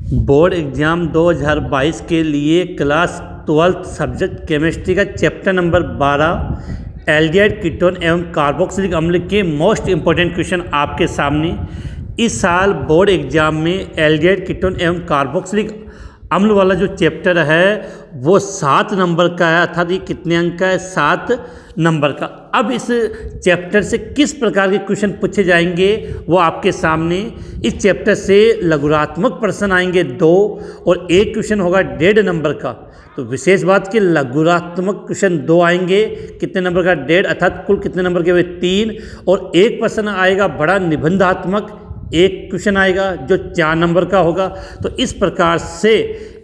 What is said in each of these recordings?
Board exam 2022 के लिए class 12 subject chemistry का चैप्टर नंबर 12 एल्डिहाइड कीटोन एवं कार्बोक्सिलिक अम्ल के मोस्ट इम्पोर्टेंट क्वेश्चन आपके सामने। इस साल बोर्ड एग्ज़ाम में एल्डिहाइड कीटोन एवं कार्बोक्सिलिक अम्ल वाला जो चैप्टर है वो 7 नंबर का है, अर्थात ये कितने अंक का है, 7 नंबर का। अब इस चैप्टर से किस प्रकार के क्वेश्चन पूछे जाएंगे वो आपके सामने। इस चैप्टर से लघुरात्मक प्रश्न आएंगे 2 और एक क्वेश्चन होगा 1.5 नंबर का। तो विशेष बात कि लघुरात्मक क्वेश्चन 2 आएंगे, कितने नंबर का, 1.5, अर्थात कुल कितने नंबर के हुए 3। और एक प्रश्न आएगा बड़ा निबंधात्मक, एक क्वेश्चन आएगा जो 4 नंबर का होगा। तो इस प्रकार से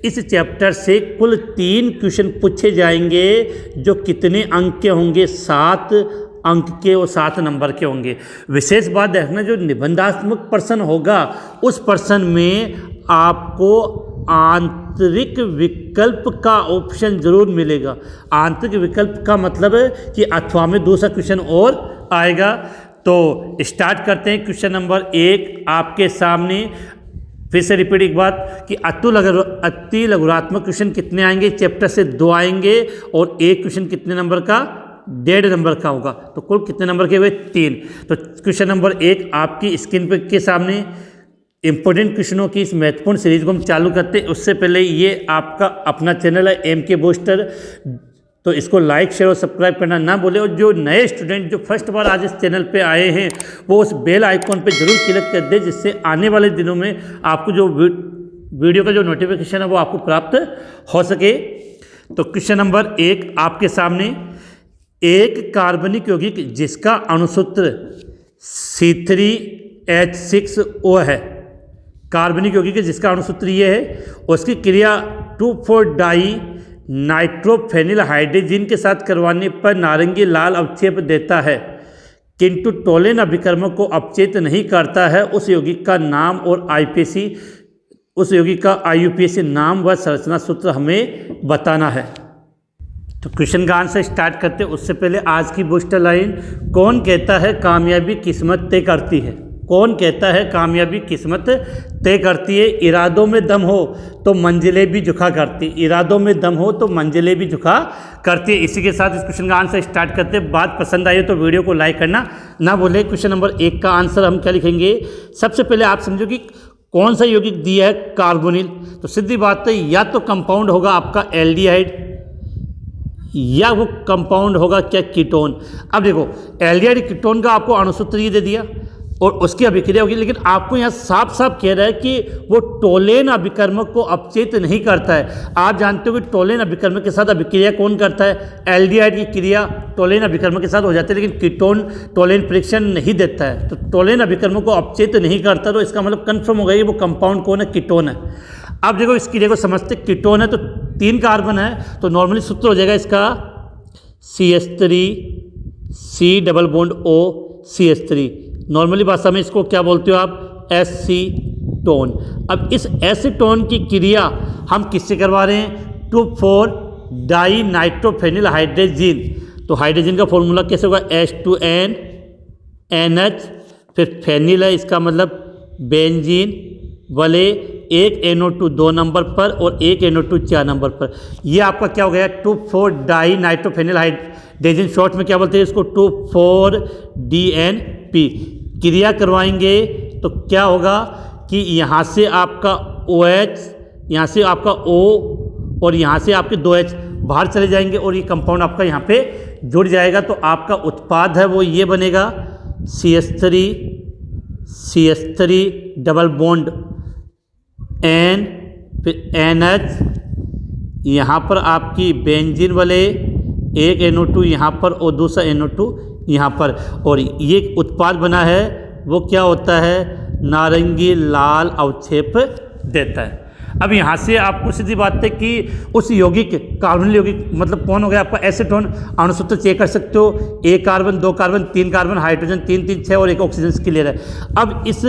इस चैप्टर से कुल 3 क्वेश्चन पूछे जाएंगे जो कितने अंक के होंगे, 7 अंक के और 7 नंबर के होंगे। विशेष बात देखना, जो निबंधात्मक प्रश्न होगा उस प्रश्न में आपको आंतरिक विकल्प का ऑप्शन जरूर मिलेगा। आंतरिक विकल्प का मतलब है कि अथवा में दूसरा क्वेश्चन और आएगा। तो स्टार्ट करते हैं। क्वेश्चन नंबर 1 आपके सामने। फिर से रिपीट एक बात कि अति लघुरात्मक क्वेश्चन कितने आएंगे, चैप्टर से 2 आएंगे और एक क्वेश्चन कितने नंबर का, 1.5 नंबर का होगा। तो कुल कितने नंबर के हुए, 3। तो क्वेश्चन नंबर 1 आपकी स्क्रीन पर के सामने। इंपॉर्टेंट क्वेश्चनों की इस महत्वपूर्ण सीरीज को हम चालू करते हैं उससे पहले ये आपका अपना चैनल है MK बूस्टर, तो इसको लाइक शेयर और सब्सक्राइब करना ना भूलें। और जो नए स्टूडेंट जो फर्स्ट बार आज इस चैनल पे आए हैं वो उस बेल आइकॉन पे जरूर क्लिक कर दें, जिससे आने वाले दिनों में आपको जो वीडियो का जो नोटिफिकेशन है वो आपको प्राप्त हो सके। तो क्वेश्चन नंबर 1 आपके सामने। एक कार्बनिक यौगिक जिसका अणुसूत्र C3H6O है, कार्बनिक यौगिक जिसका अणुसूत्र ये है, उसकी क्रिया 2,4-डाई नाइट्रोफेनिल हाइड्रोजन के साथ करवाने पर नारंगी लाल अवक्षेप देता है, किंतु टोलेन अभिकर्मक को अपचेत नहीं करता है। उस यौगिक का नाम और IUPAC नाम व संरचना सूत्र हमें बताना है। तो क्वेश्चन का आंसर स्टार्ट करते हैं उससे पहले आज की बूस्टर लाइन। कौन कहता है कामयाबी किस्मत तय करती है? कौन कहता है कामयाबी किस्मत तय करती है? इरादों में दम हो तो मंजिलें भी झुका करती, इरादों में दम हो तो मंजिलें भी झुका करती है। इसी के साथ इस क्वेश्चन का आंसर स्टार्ट करते हैं। बात पसंद आई तो वीडियो को लाइक करना ना भूलें। क्वेश्चन नंबर 1 का आंसर हम क्या लिखेंगे? सबसे पहले आप समझो कि कौन सा यौगिक दिया है, कार्बोनिल। तो सीधी बात है, या तो कंपाउंड होगा आपका एल्डिहाइड या वो कंपाउंड होगा क्या, कीटोन। अब देखो एल्डिहाइड कीटोन का आपको अणुसूत्र ये दे दिया और उसकी अभिक्रिया होगी, लेकिन आपको यहाँ साफ साफ कह रहा है कि वो टोलेन अभिकर्मक को अपचेत नहीं करता है। आप जानते हो कि टोलेन अभिकर्मक के साथ अभिक्रिया कौन करता है? एल्डिहाइड की क्रिया टोलेन अभिकर्मक के साथ हो जाती है, लेकिन कीटोन टोलेन फ्रिक्शन नहीं देता है। तो टोलेन अभिकर्मक को अपचेत नहीं करता, तो इसका मतलब कंफर्म हो गया कि वो कंपाउंड कौन है, कीटोन है। अब देखो इस क्रिया को समझते, कीटोन है तो 3 कार्बन है, तो नॉर्मली सूत्र हो जाएगा इसका CH3C+O CH3। नॉर्मली भाषा में इसको क्या बोलते हो आप, एसीटोन। अब इस एसीटोन की क्रिया हम किससे करवा रहे हैं? 2,4-डाई नाइट्रोफेनिल हाइड्रोजन। तो हाइड्रोजन का फॉर्मूला कैसे होगा? H2N NH, फिर फेनिल है, इसका मतलब बेंजीन वाले, एक NO2 2 नंबर पर और एक NO2 4 नंबर पर। ये आपका क्या हो गया? 2,4-डाई नाइट्रोफेनिल हाइड्रोजन, शॉर्ट में क्या बोलते हैं इसको, 2,4-DNP। क्रिया करवाएंगे तो क्या होगा कि यहाँ से आपका OH, यहाँ से आपका O और यहाँ से आपके 2H बाहर चले जाएंगे और ये कंपाउंड आपका यहाँ पे जुड़ जाएगा। तो आपका उत्पाद है वो ये बनेगा CH3 डबल बॉन्ड N, फिर NH, यहाँ पर आपकी बेंजीन वाले, एक NO2 यहाँ पर और दूसरा NO2 यहाँ पर, और ये उत्पाद बना है वो क्या होता है, नारंगी लाल अवक्षेप देता है। अब यहाँ से आपको सीधी बात है कि उस यौगिक, कार्बोनिल यौगिक मतलब कौन हो गया आपका, एसीटोन। अणुसूत्र चेक कर सकते हो, 1 कार्बन 2 कार्बन 3 कार्बन, हाइड्रोजन 3 3 6 और एक ऑक्सीजन क्लियर है। अब इस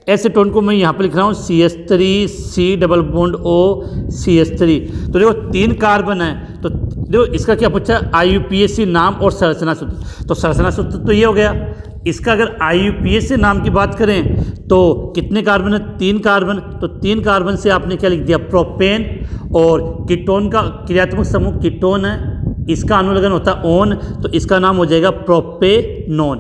एसीटोन को मैं यहाँ पर लिख रहा हूँ CH3C+O CH3। तो देखो 3 कार्बन है, तो देखो इसका क्या पूछा, IUPAC नाम और संरचना सूत्र। तो संरचना सूत्र तो ये हो गया इसका अगर IUPAC से नाम की बात करें तो कितने कार्बन है? 3 कार्बन। तो 3 कार्बन से आपने क्या लिख दिया? प्रोपेन। और कीटोन का क्रियात्मक समूह कीटोन है, इसका अनुलग्न होता है ओन, तो इसका नाम हो जाएगा प्रोपेनोन।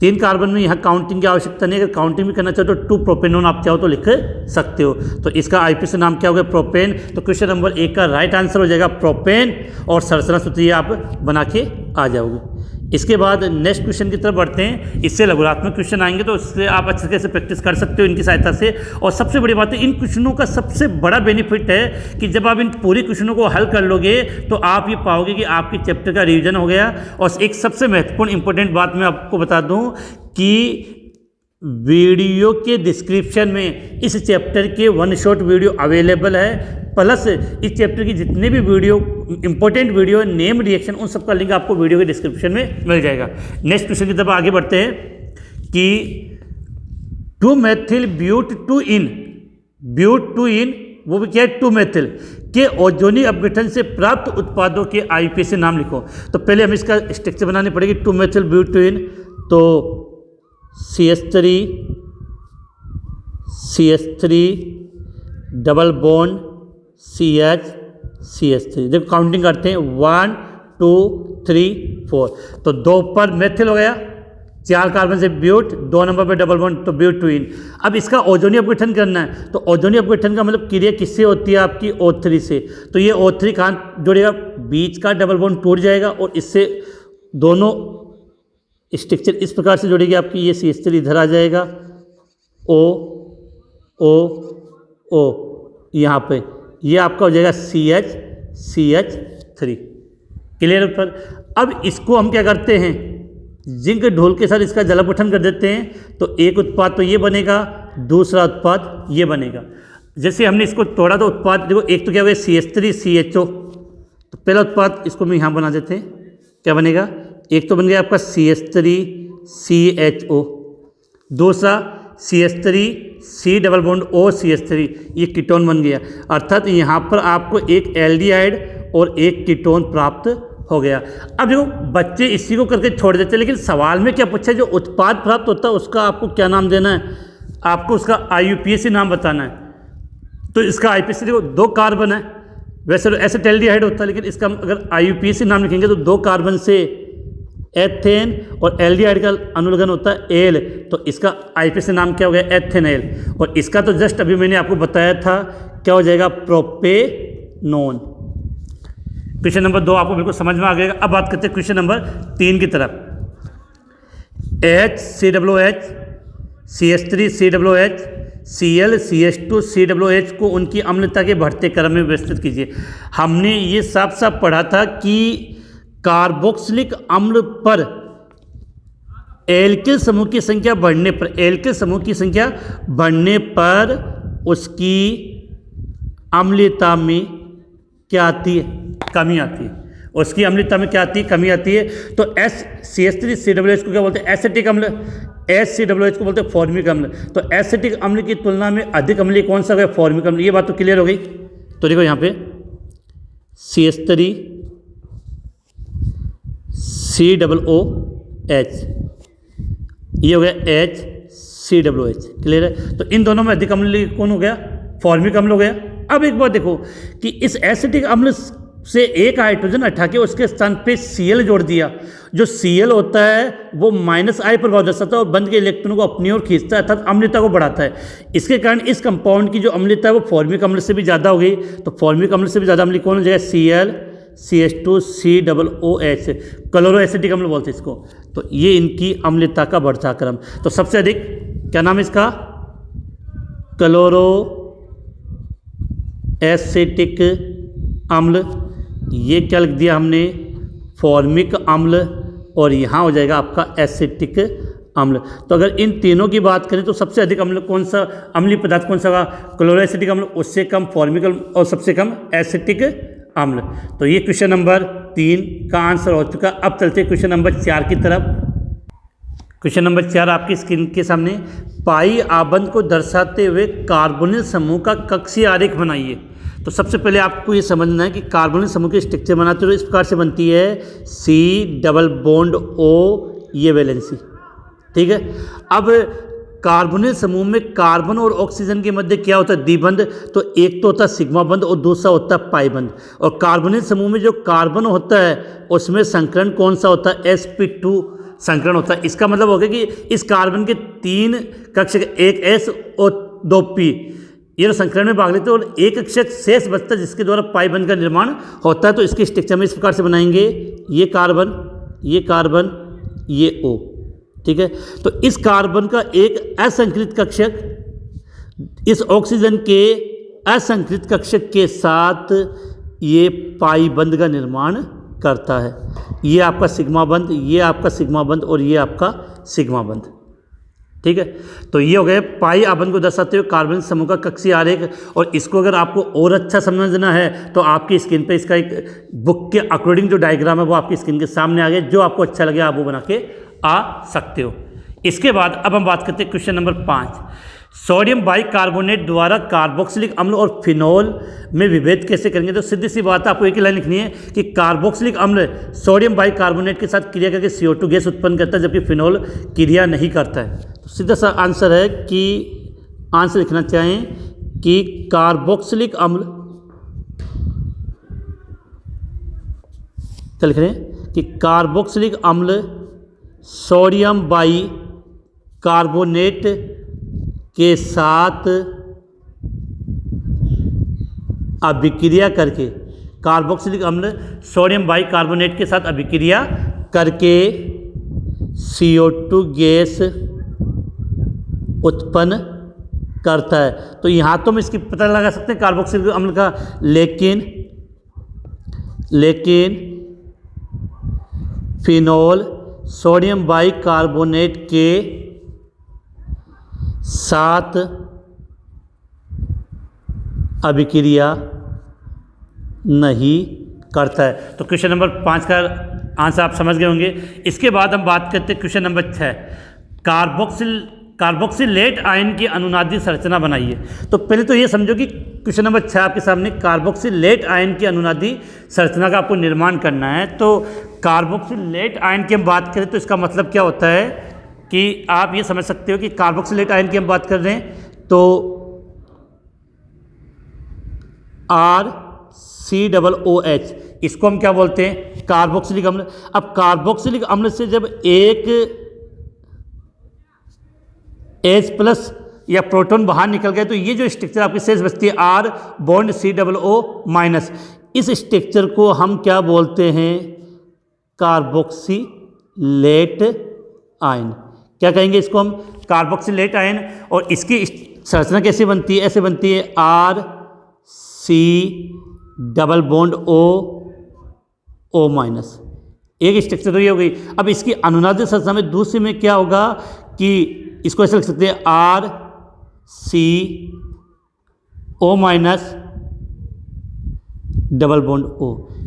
3 कार्बन में यहाँ काउंटिंग की आवश्यकता नहीं है। अगर काउंटिंग भी करना चाहो तो 2 प्रोपेनोन आप चाहो तो लिख सकते हो। तो इसका IUPAC नाम क्या हो गया? प्रोपेन। तो क्वेश्चन नंबर 1 का राइट आंसर हो जाएगा प्रोपेन, और संरचना सूत्र आप बना के आ जाओगे। इसके बाद नेक्स्ट क्वेश्चन की तरफ बढ़ते हैं। इससे लघुरात्मक क्वेश्चन आएंगे तो उससे आप अच्छे तरीके से प्रैक्टिस कर सकते हो इनकी सहायता से। और सबसे बड़ी बात है, इन क्वेश्चनों का सबसे बड़ा बेनिफिट है कि जब आप इन पूरे क्वेश्चनों को हल कर लोगे तो आप ये पाओगे कि आपके चैप्टर का रिवीजन हो गया। और एक सबसे महत्वपूर्ण इंपॉर्टेंट बात मैं आपको बता दूं कि वीडियो के डिस्क्रिप्शन में इस चैप्टर के 1 शॉट वीडियो अवेलेबल है, प्लस इस चैप्टर की जितने भी video important video name reaction उन सबका लिंक आपको वीडियो के डिस्क्रिप्शन में मिल जाएगा। नेक्स्ट क्वेश्चन की तरफ आगे बढ़ते हैं कि 2-मेथिल ब्यूट-2-इन वो भी क्या है? 2-मेथिल के ओजोनिक अपघटन से प्राप्त उत्पादों के IUPAC नाम लिखो। तो पहले हम इसका स्ट्रक्चर बनानी पड़ेगी। 2-मेथिल ब्यूट-2-इन, तो CH3 डबल बॉन्ड CH3। देखो काउंटिंग करते हैं 1 2 3 4। तो 2 पर मेथिल हो गया, 4 कार्बन से ब्यूट, 2 नंबर पर डबल बॉन्ड, तो ब्यूट-2-इन। अब इसका ओजोनिक अपघटन करना है, तो ओजोनिक अपघटन का मतलब क्रिया किससे होती है? आपकी O3 से। तो ये O3 कहाँ जुड़ेगा? बीच का डबल बॉन्ड टूट जाएगा और इससे दोनों स्ट्रक्चर इस प्रकार से जुड़ेगी आपकी। ये CH3 इधर आ जाएगा, O O O यहाँ पे, ये आपका हो जाएगा CH3। क्लियर ऊपर? अब इसको हम क्या करते हैं? जिंक ढोल के साथ इसका जलापठन कर देते हैं, तो एक उत्पाद तो ये बनेगा, दूसरा उत्पाद ये बनेगा। जैसे हमने इसको तोड़ा तो उत्पाद देखो, एक तो क्या हो गया? CH3CHO। तो पहला उत्पाद इसको मैं यहाँ बना देते हैं, क्या बनेगा? एक तो बन गया आपका CH3CHO, दूसरा CH3C डबल बॉन्ड OCH3, ये कीटोन बन गया। अर्थात यहाँ पर आपको एक एल्डिहाइड और एक कीटोन प्राप्त हो गया। अब देखो बच्चे इसी को करके छोड़ देते हैं, लेकिन सवाल में क्या पूछा है? जो उत्पाद प्राप्त होता है उसका आपको क्या नाम देना है? आपको उसका IUPAC नाम बताना है। तो इसका IUPAC देखो 2 कार्बन है, वैसे तो एसिटाल्डिहाइड होता है, लेकिन इसका अगर IUPAC नाम लिखेंगे तो 2 कार्बन से एथेन, और एल्डिहाइड का अनुलग्न होता है एल, तो इसका IUPAC नाम क्या हो गया? एथेनॉल। और इसका तो जस्ट अभी मैंने आपको बताया था, क्या हो जाएगा? प्रोपेनोन। क्वेश्चन नंबर 2 आपको बिल्कुल समझ में आ गया। अब बात करते हैं क्वेश्चन नंबर 3 की तरफ। HCOOH, CH3COOH, ClCH2COOH को उनकी अम्लता के बढ़ते क्रम में व्यवस्थित कीजिए। हमने ये साफ साफ पढ़ा था कि कार्बोक्सिलिक अम्ल पर एल्किल समूह की संख्या बढ़ने पर उसकी अम्लता में क्या आती है? कमी आती है। उसकी अम्लता में क्या आती है? कमी आती है। तो CH3COOH को क्या बोलते हैं? एसिटिक अम्ल। HCOOH को बोलते हैं फॉर्मिक अम्ल। तो एसिटिक अम्ल की तुलना में अधिक अम्लीय कौन सा है? फॉर्मिक अम्ल। ये बात तो क्लियर हो गई। तो देखो यहाँ पे CH3COOH, ये हो गया HCOOH। क्लियर है? तो इन दोनों में अधिक अम्लीय कौन हो गया? फॉर्मिक अम्ल हो गया। अब एक बात देखो कि इस एसिटिक अम्ल से एक हाइड्रोजन हटा के उसके स्थान पे Cl जोड़ दिया। जो Cl होता है वो -I प्रभाव दर्शाता है और बंद के इलेक्ट्रॉनों को अपनी ओर खींचता है, अर्थात अम्लता को बढ़ाता है। इसके कारण इस कंपाउंड की जो अम्लता है वो फॉर्मिक अम्ल से भी ज़्यादा हो गई। तो फॉर्मिक अम्ल से भी ज़्यादा अम्लीय कौन हो जाएगा? ClCH2COOH, क्लोरो एसिटिक अम्ल बोलते हैं इसको। तो ये इनकी अम्लता का बढ़ता क्रम। तो सबसे अधिक क्या नाम है इसका? क्लोरो एसिटिक अम्ल। ये क्या लिख दिया हमने? फॉर्मिक अम्ल। और यहाँ हो जाएगा आपका एसिटिक अम्ल। तो अगर इन तीनों की बात करें तो सबसे अधिक अम्ल कौन सा, अम्लीय पदार्थ कौन सा होगा? क्लोरो एसिटिक अम्ल, उससे कम फॉर्मिक अम्ल और सबसे कम एसिटिक अम्ल। तो ये क्वेश्चन नंबर 3 का आंसर हो चुका। अब चलते हैं क्वेश्चन नंबर 4 की तरफ। क्वेश्चन नंबर 4 आपकी स्क्रीन के सामने। पाई आबंध को दर्शाते हुए कार्बोनिल समूह का कक्षीय आरेख बनाइए। तो सबसे पहले आपको ये समझना है कि कार्बोनिल समूह के स्ट्रक्चर बनाते हुए इस प्रकार से बनती है C डबल बॉन्ड O, ये वैलेंसी। ठीक है। अब कार्बोनिल समूह में कार्बन और ऑक्सीजन के मध्य क्या होता है, द्विबंध। तो एक तो होता है सिग्मा बंध और दूसरा होता है पाई बंध। और कार्बोनिल समूह में जो कार्बन होता है उसमें संकरण कौन सा होता है, sp2 संकरण होता है। इसका मतलब हो गया कि इस कार्बन के 3 कक्षक, एक S और 2 P, ये तो संकरण में भाग लेते हैं और एक कक्षक शेष बचता है जिसके द्वारा पाई बंध का निर्माण होता है। तो इसके स्ट्रक्चर में इस प्रकार से बनाएंगे, ये कार्बन, ये कार्बन, ये O, ठीक है। तो इस कार्बन का एक असंकृत कक्षक इस ऑक्सीजन के असंकृत कक्षक के साथ ये पाई बंध का निर्माण करता है। ये आपका सिग्मा बंध, ये आपका सिग्मा बंध और ये आपका सिग्मा बंध, ठीक है। तो ये हो गए पाई आबंध को दर्शाते हुए कार्बन समूह का कक्षीय आरेख। और इसको अगर आपको और अच्छा समझना है तो आपकी स्क्रीन पे इसका एक बुक के अकॉर्डिंग जो डायग्राम है वो आपकी स्क्रीन के सामने आ गया। जो आपको अच्छा लगे आप वो बना के आ सकते हो। इसके बाद अब हम बात करते हैं क्वेश्चन नंबर 5। सोडियम बाइकार्बोनेट द्वारा कार्बोक्सिलिक अम्ल और फिनोल में विभेद कैसे करेंगे। तो सीधी सी बात है, आपको एक ही लाइन लिखनी है कि कार्बोक्सिलिक अम्ल सोडियम बाइकार्बोनेट के साथ क्रिया करके CO2 गैस उत्पन्न करता है, जबकि फिनोल क्रिया नहीं करता है। तो सीधा सा आंसर है कि आंसर लिखना चाहें कि कार्बोक्सिलिक अम्ल, क्या लिख रहे हैं कि कार्बोक्सिलिक अम्ल सोडियम बाइकार्बोनेट के साथ अभिक्रिया करके, कार्बोक्सिलिक अम्ल सोडियम बाइकार्बोनेट के साथ अभिक्रिया करके CO2 गैस उत्पन्न करता है। तो यहाँ तो हम इसकी पता लगा सकते हैं कार्बोक्सिलिक अम्ल का, लेकिन फिनोल सोडियम बाइकार्बोनेट के साथ अभिक्रिया नहीं करता है। तो क्वेश्चन नंबर 5 का आंसर आप समझ गए होंगे। इसके बाद हम बात करते हैं क्वेश्चन नंबर 6। कार्बोक्सिलेट आयन की अनुनादी संरचना बनाइए। तो पहले तो ये समझो कि क्वेश्चन नंबर 6 आपके सामने कार्बोक्सिलेट आयन की अनुनादी संरचना का आपको निर्माण करना है। तो कार्बोक्सिलेट आयन की हम बात करें तो इसका मतलब क्या होता है कि आप ये समझ सकते हो कि कार्बोक्सिलेट आयन की हम बात कर रहे हैं तो RCOOH, इसको हम क्या बोलते हैं, कार्बोक्सिलिक अम्ल। अब कार्बोक्सिलिक अम्ल से जब एक H+ या प्रोटॉन बाहर निकल गए तो ये जो स्ट्रक्चर आपकी शेष बचती है R बॉन्ड COO-, इस स्ट्रक्चर को हम क्या बोलते हैं, कार्बोक्सिलेट आयन। क्या कहेंगे इसको हम, कार्बोक्सिलेट आयन। और इसकी संरचना कैसे बनती है, ऐसे बनती है RC≡O। एक स्ट्रक्चर तो ये हो गई। अब इसकी अनुनादी संरचना में दूसरी में क्या होगा कि इसको ऐसे लिख सकते हैं RCO-O।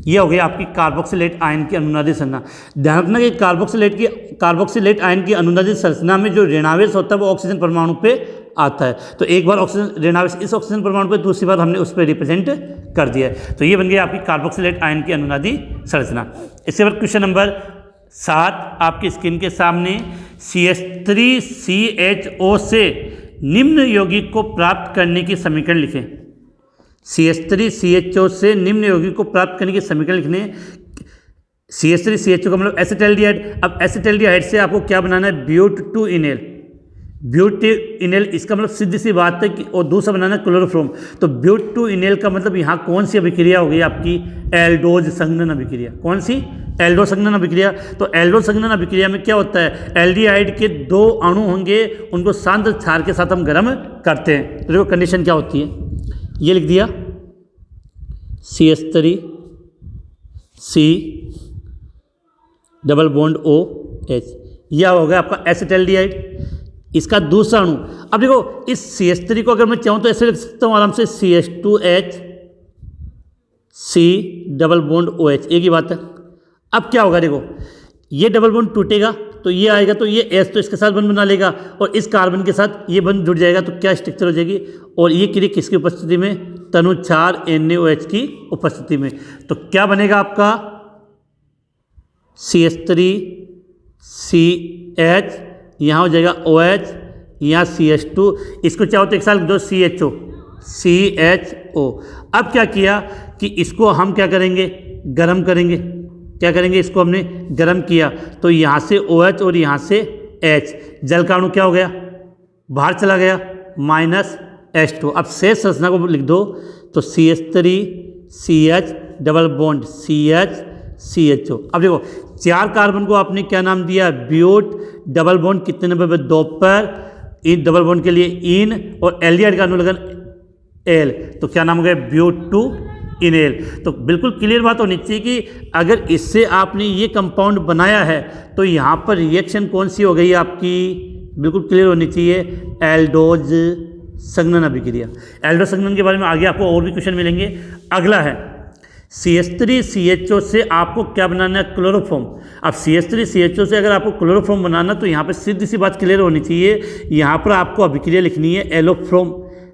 ये हो गई आपकी कार्बोक्सिलेट आयन की अनुनादी संरचना। ध्यान रखना कि कार्बोक्सिलेट आयन की अनुनादी संरचना में जो ऋणावेश होता है वो ऑक्सीजन परमाणु पे आता है। तो एक बार ऑक्सीजन ऋणावेश इस ऑक्सीजन परमाणु पे, दूसरी बार हमने उस पर रिप्रेजेंट कर दिया है। तो ये बन गई आपकी कार्बोक्सिलेट आयन की अनुनादी संरचना। इसके बाद क्वेश्चन नंबर 7 आपकी स्क्रीन के सामने। CH3CHO से निम्न यौगिक को प्राप्त करने की समीकरण लिखें। CH3CHO से निम्न यौगिक को प्राप्त करने की समीकरण लिखने। CH3CHO का मतलब एसिटाल्डिहाइड। अब एसिटाल्डिहाइड से आपको क्या बनाना है, ब्यूट-2-इनेल। ब्यूट-2-इनेल, इसका मतलब सीधी सी बात है कि, और दूसरा बनाना है क्लोरोफॉर्म। तो ब्यूट-2-इनेल का मतलब यहाँ कौन सी अभिक्रिया हो गई आपकी, एल्डोज संघनन अभिक्रिया। कौन सी, एल्डोज संघनन अभिक्रिया। तो एल्डोज संघनन अभिक्रिया में क्या होता है, एल्डिहाइड के 2 अणु होंगे, उनको सांद्र क्षार के साथ हम गर्म करते हैं। तो देखो कंडीशन क्या होती है, ये लिख दिया CH3C≡OH, यह हो गया आपका एसिटाल्डिहाइड। इसका दूसरा अणु, अब देखो इस CH3 को अगर मैं चाहूँ तो ऐसे लिख सकता हूँ आराम से CH2HC≡OH, एक ही बात है। अब क्या होगा, देखो ये डबल बॉन्ड टूटेगा तो ये आएगा, तो ये H तो इसके साथ बंध बना लेगा और इस कार्बन के साथ ये बंध जुड़ जाएगा। तो क्या स्ट्रक्चर हो जाएगी, और ये क्रिया किसकी उपस्थिति में, तनु क्षार NaOH की उपस्थिति में। तो क्या बनेगा आपका CH3CH यहाँ हो जाएगा OH, यहाँ CH2, इसको चाहो तो एक साथ लिख दो CHO। अब क्या किया कि इसको हम क्या करेंगे, गर्म करेंगे। क्या करेंगे, इसको हमने गर्म किया तो यहाँ से OH और यहाँ से H, जल का अणु क्या हो गया, बाहर चला गया, -H2। अब शेष संरचना को लिख दो तो CH3CH double bond CH CHO। अब देखो 4 कार्बन को आपने क्या नाम दिया, ब्यूट। डबल बॉन्ड कितने नंबर पर, 2 पर। इन डबल बॉन्ड के लिए इन, और एल्डिहाइड का अनुलग्न एल, तो क्या नाम हो गया, ब्यूट टू इनेल। तो बिल्कुल क्लियर बात होनी चाहिए कि अगर इससे आपने ये कंपाउंड बनाया है तो यहाँ पर रिएक्शन कौन सी हो गई आपकी, बिल्कुल क्लियर होनी चाहिए, एल्डोज संघनन अभिक्रिया। एल्डोज संघनन के बारे में आगे आपको और भी क्वेश्चन मिलेंगे। अगला है CH3CHO से आपको क्या बनाना है, क्लोरोफॉर्म। अब CH3CHO से अगर आपको क्लोरोफॉर्म बनाना तो यहाँ पे सीधी सी बात क्लियर होनी चाहिए, यहाँ पर आपको अभिक्रिया लिखनी है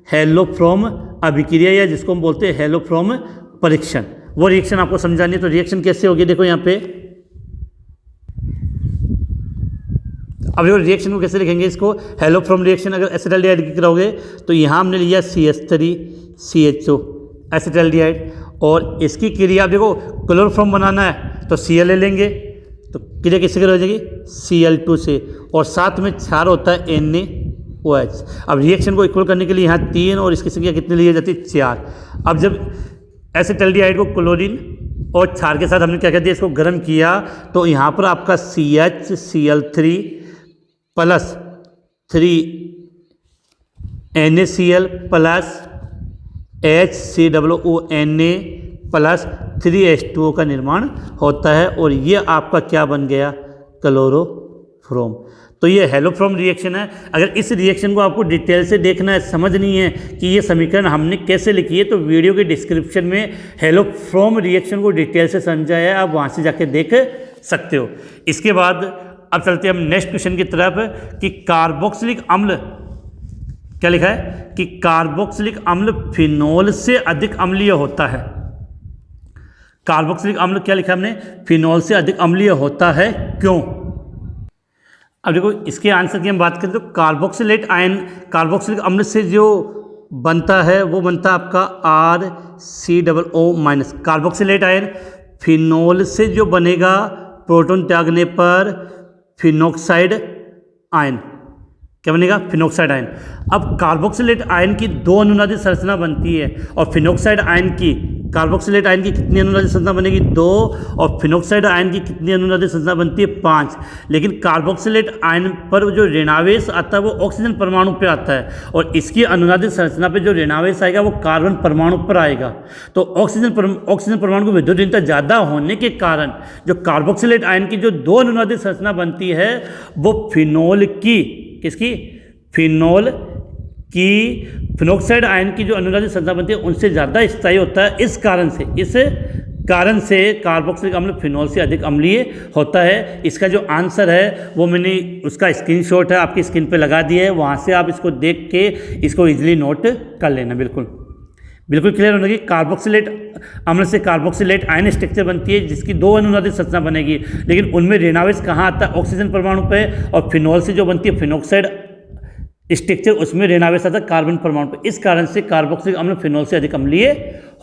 हेलोफ्रोम अभिक्रिया, या जिसको हम बोलते हैं हेलोफ्रोम परीक्षण। वो रिएक्शन आपको समझानी है। तो रिएक्शन कैसे होगी, देखो यहाँ पे। अब देखो रिएक्शन को कैसे लिखेंगे, इसको हेलोफ्रोम रिएक्शन अगर एसिटाल्डिहाइड की करोगे तो यहाँ हमने लिया CH3CHO एसिटाल्डिहाइड, और इसकी क्रिया देखो क्लोरोफॉर्म बनाना है तो Cl ले लेंगे, तो क्रिया किससे हो जाएगी, Cl2 से, और साथ में क्षार होता है NaOH। अब रिएक्शन को इक्वल करने के लिए यहाँ 3 और इसकी संख्या कितनी ली जाती है, 4। अब जब एसिटाल्डिहाइड को क्लोरीन और क्षार के साथ हमने क्या कर दिया, इसको गर्म किया तो यहाँ पर आपका CHCl3 plus 3 NaCl plus HCOONA plus 3H2O का निर्माण होता है, और ये आपका क्या बन गया, क्लोरोफ्रोम। तो ये हेलोफ्रोम रिएक्शन है। अगर इस रिएक्शन को आपको डिटेल से देखना है, समझनी है कि ये समीकरण हमने कैसे लिखी है, तो वीडियो के डिस्क्रिप्शन में हेलोफ्रोम रिएक्शन को डिटेल से समझाया है, आप वहाँ से जाके देख सकते हो। इसके बाद अब चलते हैं हम नेक्स्ट क्वेश्चन की तरफ कि कार्बोक्सिलिक अम्ल, क्या लिखा है कि कार्बोक्सिलिक अम्ल फिनोल से अधिक अम्लीय होता है। कार्बोक्सिलिक अम्ल क्या लिखा हमने, फिनोल से अधिक अम्लीय होता है, क्यों। अब देखो इसके आंसर की हम बात करें तो कार्बोक्सिलेट आयन कार्बोक्सिलिक अम्ल से जो बनता है वो बनता है आपका RCOO-। कार्बोक्सिलेट आयन फिनोल से जो बनेगा प्रोटॉन त्यागने पर फिनोक्साइड आयन, क्या बनेगा, फिनोक्साइड आयन। अब कार्बोक्सिलेट आयन की 2 अनुनादित संरचना बनती है, और फिनोक्साइड आयन की, कार्बोक्सिलेट आयन की कितनी अनुनादित संरचना बनेगी, 2, और फिनोक्साइड आयन की कितनी अनुनादित संरचना बनती है, 5। लेकिन कार्बोक्सिलेट आयन पर जो ऋणावेश आता है वो ऑक्सीजन परमाणु पे आता है, और इसकी अनुनादित संरचना पे जो ऋणावेश आएगा वो कार्बन परमाणु पर आएगा। तो ऑक्सीजन परमाणु की विद्युत ऋणता ज़्यादा होने के कारण जो कार्बोक्सिलेट आयन की जो 2 अनुनादित संरचना बनती है वो फिनोल की, किसकी, फिनोल की, फिनोक्साइड आयन की जो अनुनादित संरचना बनती है उनसे ज़्यादा स्थायी होता है। इस कारण से कार्बोक्सिलिक अम्ल फिनोल से अधिक अम्लीय होता है। इसका जो आंसर है वो मैंने उसका स्क्रीनशॉट है आपकी स्क्रीन पे लगा दिया है, वहाँ से आप इसको देख के इसको इजीली नोट कर लेना। बिल्कुल क्लियर होना कि कार्बोक्सिलेट अम्ल से कार्बोक्सिलेट आयन स्ट्रक्चर बनती है जिसकी 2 अनुनादित संरचना बनेगी, लेकिन उनमें ऋणावेश कहाँ आता है, ऑक्सीजन परमाणु पे, और फिनोल से जो बनती है फिनोक्साइड स्ट्रक्चर उसमें ऋणावेश आता है कार्बन परमाणु पे। इस कारण से कार्बोक्सिलिक अम्ल फिनोल से अधिक अम्लीय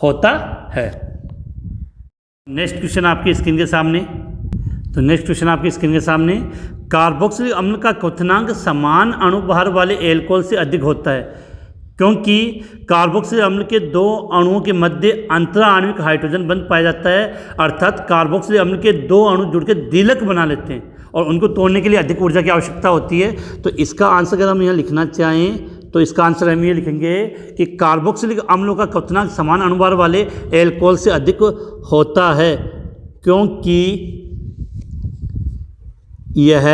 होता है। नेक्स्ट क्वेश्चन आपकी स्क्रीन के सामने, कार्बोक्सिलिक अम्ल का क्वथनांक समान अणुभार वाले एल्कोहल से अधिक होता है क्योंकि कार्बोक्सिलिक अम्ल के 2 अणुओं के मध्य अंतरा आणविक हाइड्रोजन बंध पाया जाता है, अर्थात कार्बोक्सिलिक अम्ल के 2 अणु जुड़कर द्विलक बना लेते हैं और उनको तोड़ने के लिए अधिक ऊर्जा की आवश्यकता होती है। तो इसका आंसर अगर हम यहाँ लिखना चाहें तो इसका आंसर हम ये लिखेंगे कि कार्बोक्सिलिक अम्लों का क्वथनांक समान अणुभार वाले एल्कोहल से अधिक होता है क्योंकि यह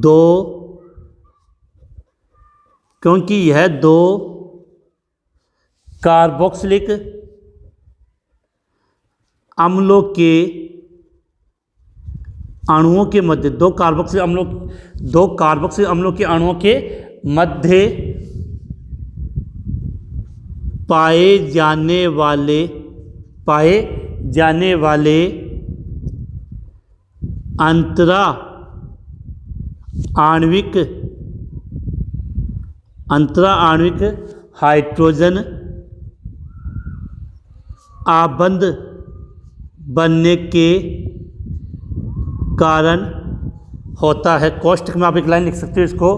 2 कार्बोक्सिलिक अम्लों के अणुओं के मध्य 2 कार्बोक्सिलिक अम्लों के अणुओं के मध्य पाए जाने वाले अंतरा आणविक अंतरा आणविक हाइड्रोजन आबंध बनने के कारण होता है। कोष्ठक में आप एक लाइन लिख सकते हो इसको,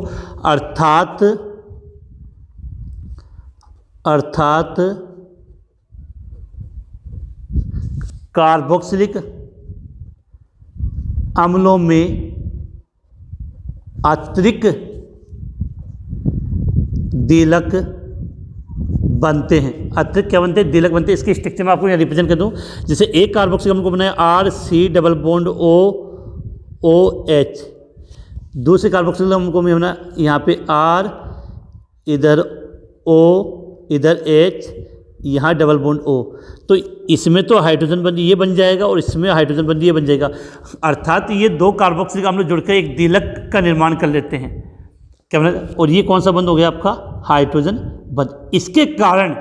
अर्थात कार्बोक्सिलिक अम्लों में अतिरिक्त दिलक बनते हैं। अतिरिक्त क्या बनते हैं? दिलक बनते हैं। इसके स्ट्रक्चर में आपको यहाँ रिप्रेजेंट कर दूँ, जैसे एक कार्बोक्सिलिक अम्ल को बनाया RC डबल बॉन्ड OH, दूसरे कार्बोक्सिलिक अम्ल को मैं बना यहाँ पे R, इधर O, इधर H, यहाँ डबल बॉन्ड O, तो इसमें तो हाइड्रोजन बंद ये बन जाएगा और इसमें हाइड्रोजन बंद ये बन जाएगा। अर्थात ये दो कार्बोक्सिलिक अम्ल जुड़कर एक दिलक का निर्माण कर लेते हैं। क्या बना? और ये कौन सा बंद हो गया आपका? हाइड्रोजन बंद। इसके कारण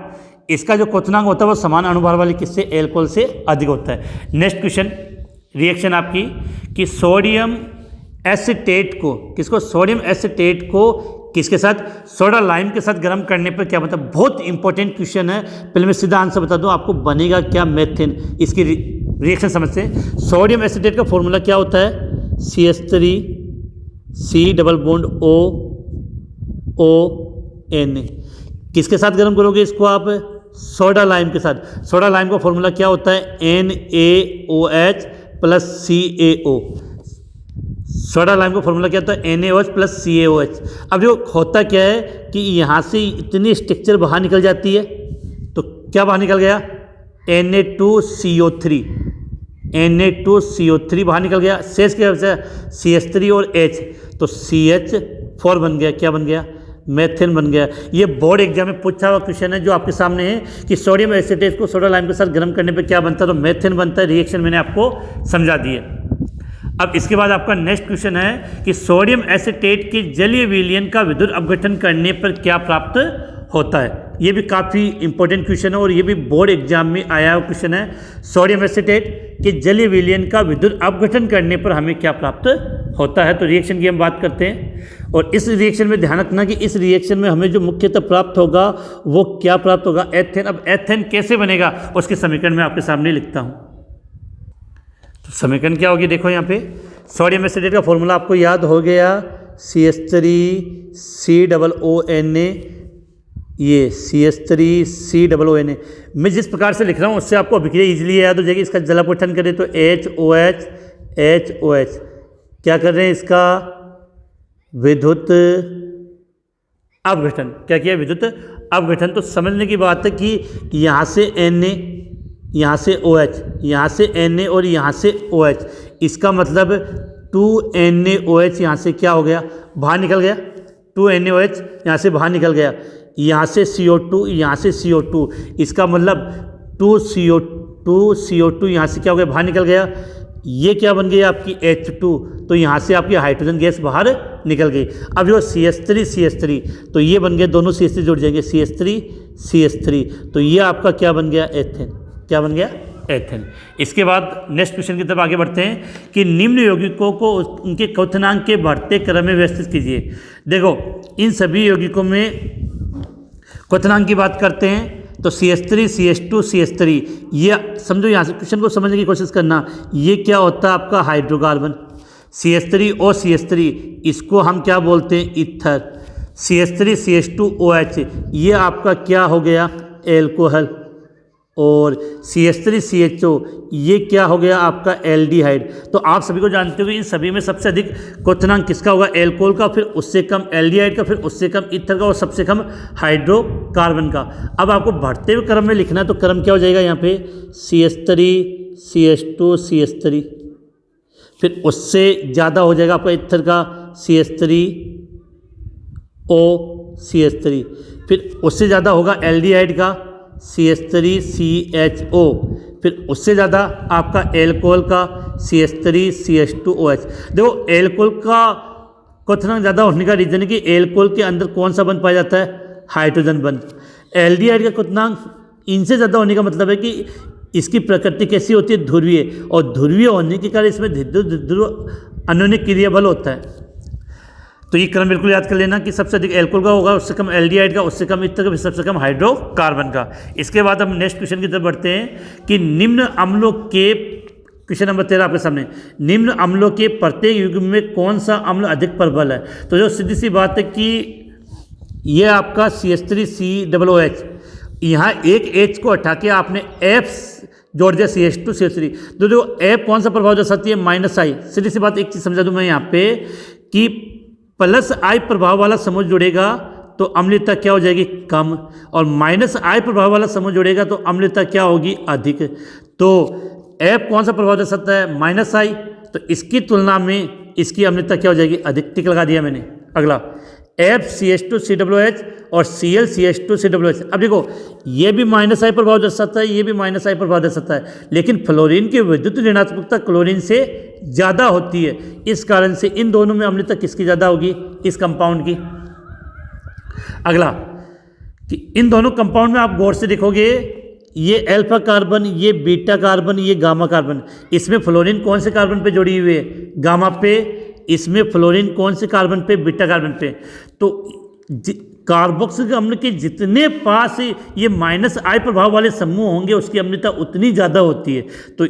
इसका जो क्वथनांक होता है वो समान अणुभार वाले किससे? एल्कोहल से अधिक होता है। नेक्स्ट क्वेश्चन, रिएक्शन आपकी कि सोडियम एसीटेट को, किसको? सोडियम एसीटेट को किसके साथ? सोडा लाइम के साथ गर्म करने पर क्या बनता है? बहुत इंपॉर्टेंट क्वेश्चन है। पहले मैं सीधा आंसर बता दूं आपको, बनेगा क्या? मेथेन। इसकी रिएक्शन समझते हैं। सोडियम एसीटेट का फॉर्मूला क्या होता है? CH3C double bond ON। किसके साथ गर्म करोगे इसको आप? सोडा लाइम के साथ। सोडा लाइम का फॉर्मूला क्या होता है? NaOH plus CaO। Soda lime का फॉर्मूला क्या होता है? NaOH plus CaOH। अब जो होता क्या है कि यहाँ से इतनी स्ट्रक्चर बाहर निकल जाती है, तो क्या बाहर निकल गया? Na2CO3 बाहर निकल गया। शेष क्या बचा? CH3 और H, तो CH4 बन गया। क्या बन गया? मेथेन बन गया। ये बोर्ड एग्जाम में पूछा हुआ क्वेश्चन है जो आपके सामने है कि सोडियम एसीटेट को सोडा लाइम के साथ गर्म करने पे क्या बनता है? तो मेथेन बनता है। रिएक्शन मैंने आपको समझा दी है। अब इसके बाद आपका नेक्स्ट क्वेश्चन है कि सोडियम एसीटेट के जलीय विलयन का विद्युत अपघटन करने पर क्या प्राप्त होता है? ये भी काफ़ी इंपॉर्टेंट क्वेश्चन है और ये भी बोर्ड एग्जाम में आया हुआ क्वेश्चन है। सोडियम एसीटेट के जलीय विलयन का विद्युत अपघटन करने पर हमें क्या प्राप्त होता है? तो रिएक्शन की हम बात करते हैं और इस रिएक्शन में ध्यान रखना कि इस रिएक्शन में हमें जो मुख्यतः प्राप्त होगा वो क्या प्राप्त होगा? एथेन। अब एथेन कैसे बनेगा उसके समीकरण में आपके सामने लिखता हूँ। तो समीकरण क्या होगी? देखो यहाँ पे सोडियम एसीटेट का फॉर्मूला आपको याद हो गया, CH3C डबल ONA, ये CH3COONA। मैं जिस प्रकार से लिख रहा हूँ उससे आपको अभिक्रिया इजीली याद हो जाएगी। इसका जलापठन करें तो HOH क्या कर रहे हैं? इसका विद्युत अपघटन। क्या किया? विद्युत अपघटन। तो समझने की बात है कि यहाँ से Na, यहाँ से OH, यहाँ से Na और यहाँ से OH, इसका मतलब 2NaOH यहाँ से क्या हो गया? बाहर निकल गया। 2NaOH यहाँ से बाहर निकल गया। यहाँ से CO2, यहाँ से CO2, इसका मतलब 2CO2 यहाँ से क्या हो गया? बाहर निकल गया। ये क्या बन गई आपकी? H2, तो यहाँ से आपकी हाइड्रोजन गैस बाहर निकल गई। अब जो CH3 तो ये बन गया, दोनों CH3 जुड़ जाएंगे, CH3, तो ये आपका क्या बन गया? एथेन। क्या बन गया? एथेन। इसके बाद नेक्स्ट क्वेश्चन की तरफ आगे बढ़ते हैं कि निम्न यौगिकों को उनके क्वथनांक के बढ़ते क्रम में व्यवस्थित कीजिए। देखो इन सभी यौगिकों में क्वथनांक की बात करते हैं तो CH3 CH2 CH3, ये समझो, यहाँ से क्वेश्चन को समझने की कोशिश करना। ये क्या होता है आपका? हाइड्रोकार्बन। CH3 और CH3, इसको हम क्या बोलते हैं? ईथर। CH3 CH2OH, ये आपका क्या हो गया? एल्कोहल। और CH3 CHO, ये क्या हो गया आपका? एल्डिहाइड। तो आप सभी को जानते हो कि इन सभी में सबसे अधिक क्वथनांक किसका होगा? एल्कोहल का, फिर उससे कम एल्डिहाइड का, फिर उससे कम ईथर का और सबसे कम हाइड्रोकार्बन का। अब आपको बढ़ते हुए क्रम में लिखना है तो क्रम क्या हो जाएगा यहाँ पे? CH3 CH2 CH3, फिर उससे ज़्यादा हो जाएगा आपका ईथर का CH3O CH3, फिर उससे ज़्यादा होगा एल्डिहाइड का CH3CHO, फिर उससे ज़्यादा आपका एल्कोहल का CH3CH2OH। देखो एल्कोहल का क्वथनांक ज़्यादा होने का रीज़न है कि एल्कोहल के अंदर कौन सा बंध पाया जाता है? हाइड्रोजन बंध। एल्डिहाइड का क्वथनांक इनसे ज़्यादा होने का मतलब है कि इसकी प्रकृति कैसी होती है? ध्रुवीय, और ध्रुवीय होने के कारण इसमें ध्रुव अन्योन्य क्रिया बल होता है। तो ये क्रम बिल्कुल याद कर लेना कि सबसे अधिक एल्कोहल का होगा, उससे कम एल्डिहाइड का, उससे कम ईथर का, फिर सबसे कम हाइड्रोकार्बन का। इसके बाद हम नेक्स्ट क्वेश्चन की तरफ बढ़ते हैं कि निम्न अम्लों के, क्वेश्चन नंबर 13 आपके सामने, निम्न अम्लों के प्रत्येक युग्म में कौन सा अम्ल अधिक प्रबल है। तो जो सीधी सी बात है कि ये आपका CH3COOH, यहाँ एक H को हटा के आपने F जोड़ दिया CH2CH3, तो जो F कौन सा प्रभाव दर्शाती है, -I। सीधी सी बात एक चीज़ समझा दूँ मैं यहाँ पे कि +I प्रभाव वाला समूह जुड़ेगा तो अम्लता क्या हो जाएगी, कम, और -I प्रभाव वाला समूह जुड़ेगा तो अम्लता क्या होगी, अधिक। तो F कौन सा प्रभाव दर्शाता है, -I, तो इसकी तुलना में इसकी अम्लता क्या हो जाएगी, अधिक। टिक लगा दिया मैंने। अगला FCH2COOH और ClCH2COOH। अब देखो ये भी -I प्रभाव दर्शाता है, ये भी -I प्रभाव दर्शाता है, लेकिन फ्लोरीन की विद्युत ऋणात्मकता क्लोरीन से ज़्यादा होती है। इस कारण से इन दोनों में अम्लता किसकी ज़्यादा होगी, इस कंपाउंड की। अगला कि इन दोनों कंपाउंड में आप गौर से देखोगे, ये अल्फा कार्बन, ये बीटा कार्बन, ये गामा कार्बन, इसमें फ्लोरीन कौन से कार्बन पे जुड़ी हुई है, गामा पे। इसमें फ्लोरीन कौन से कार्बन पे, बीटा कार्बन पे। तो कार्बोक्सिलिक अम्ल के जितने पास ये -I प्रभाव वाले समूह होंगे उसकी अम्लता उतनी ज़्यादा होती है। तो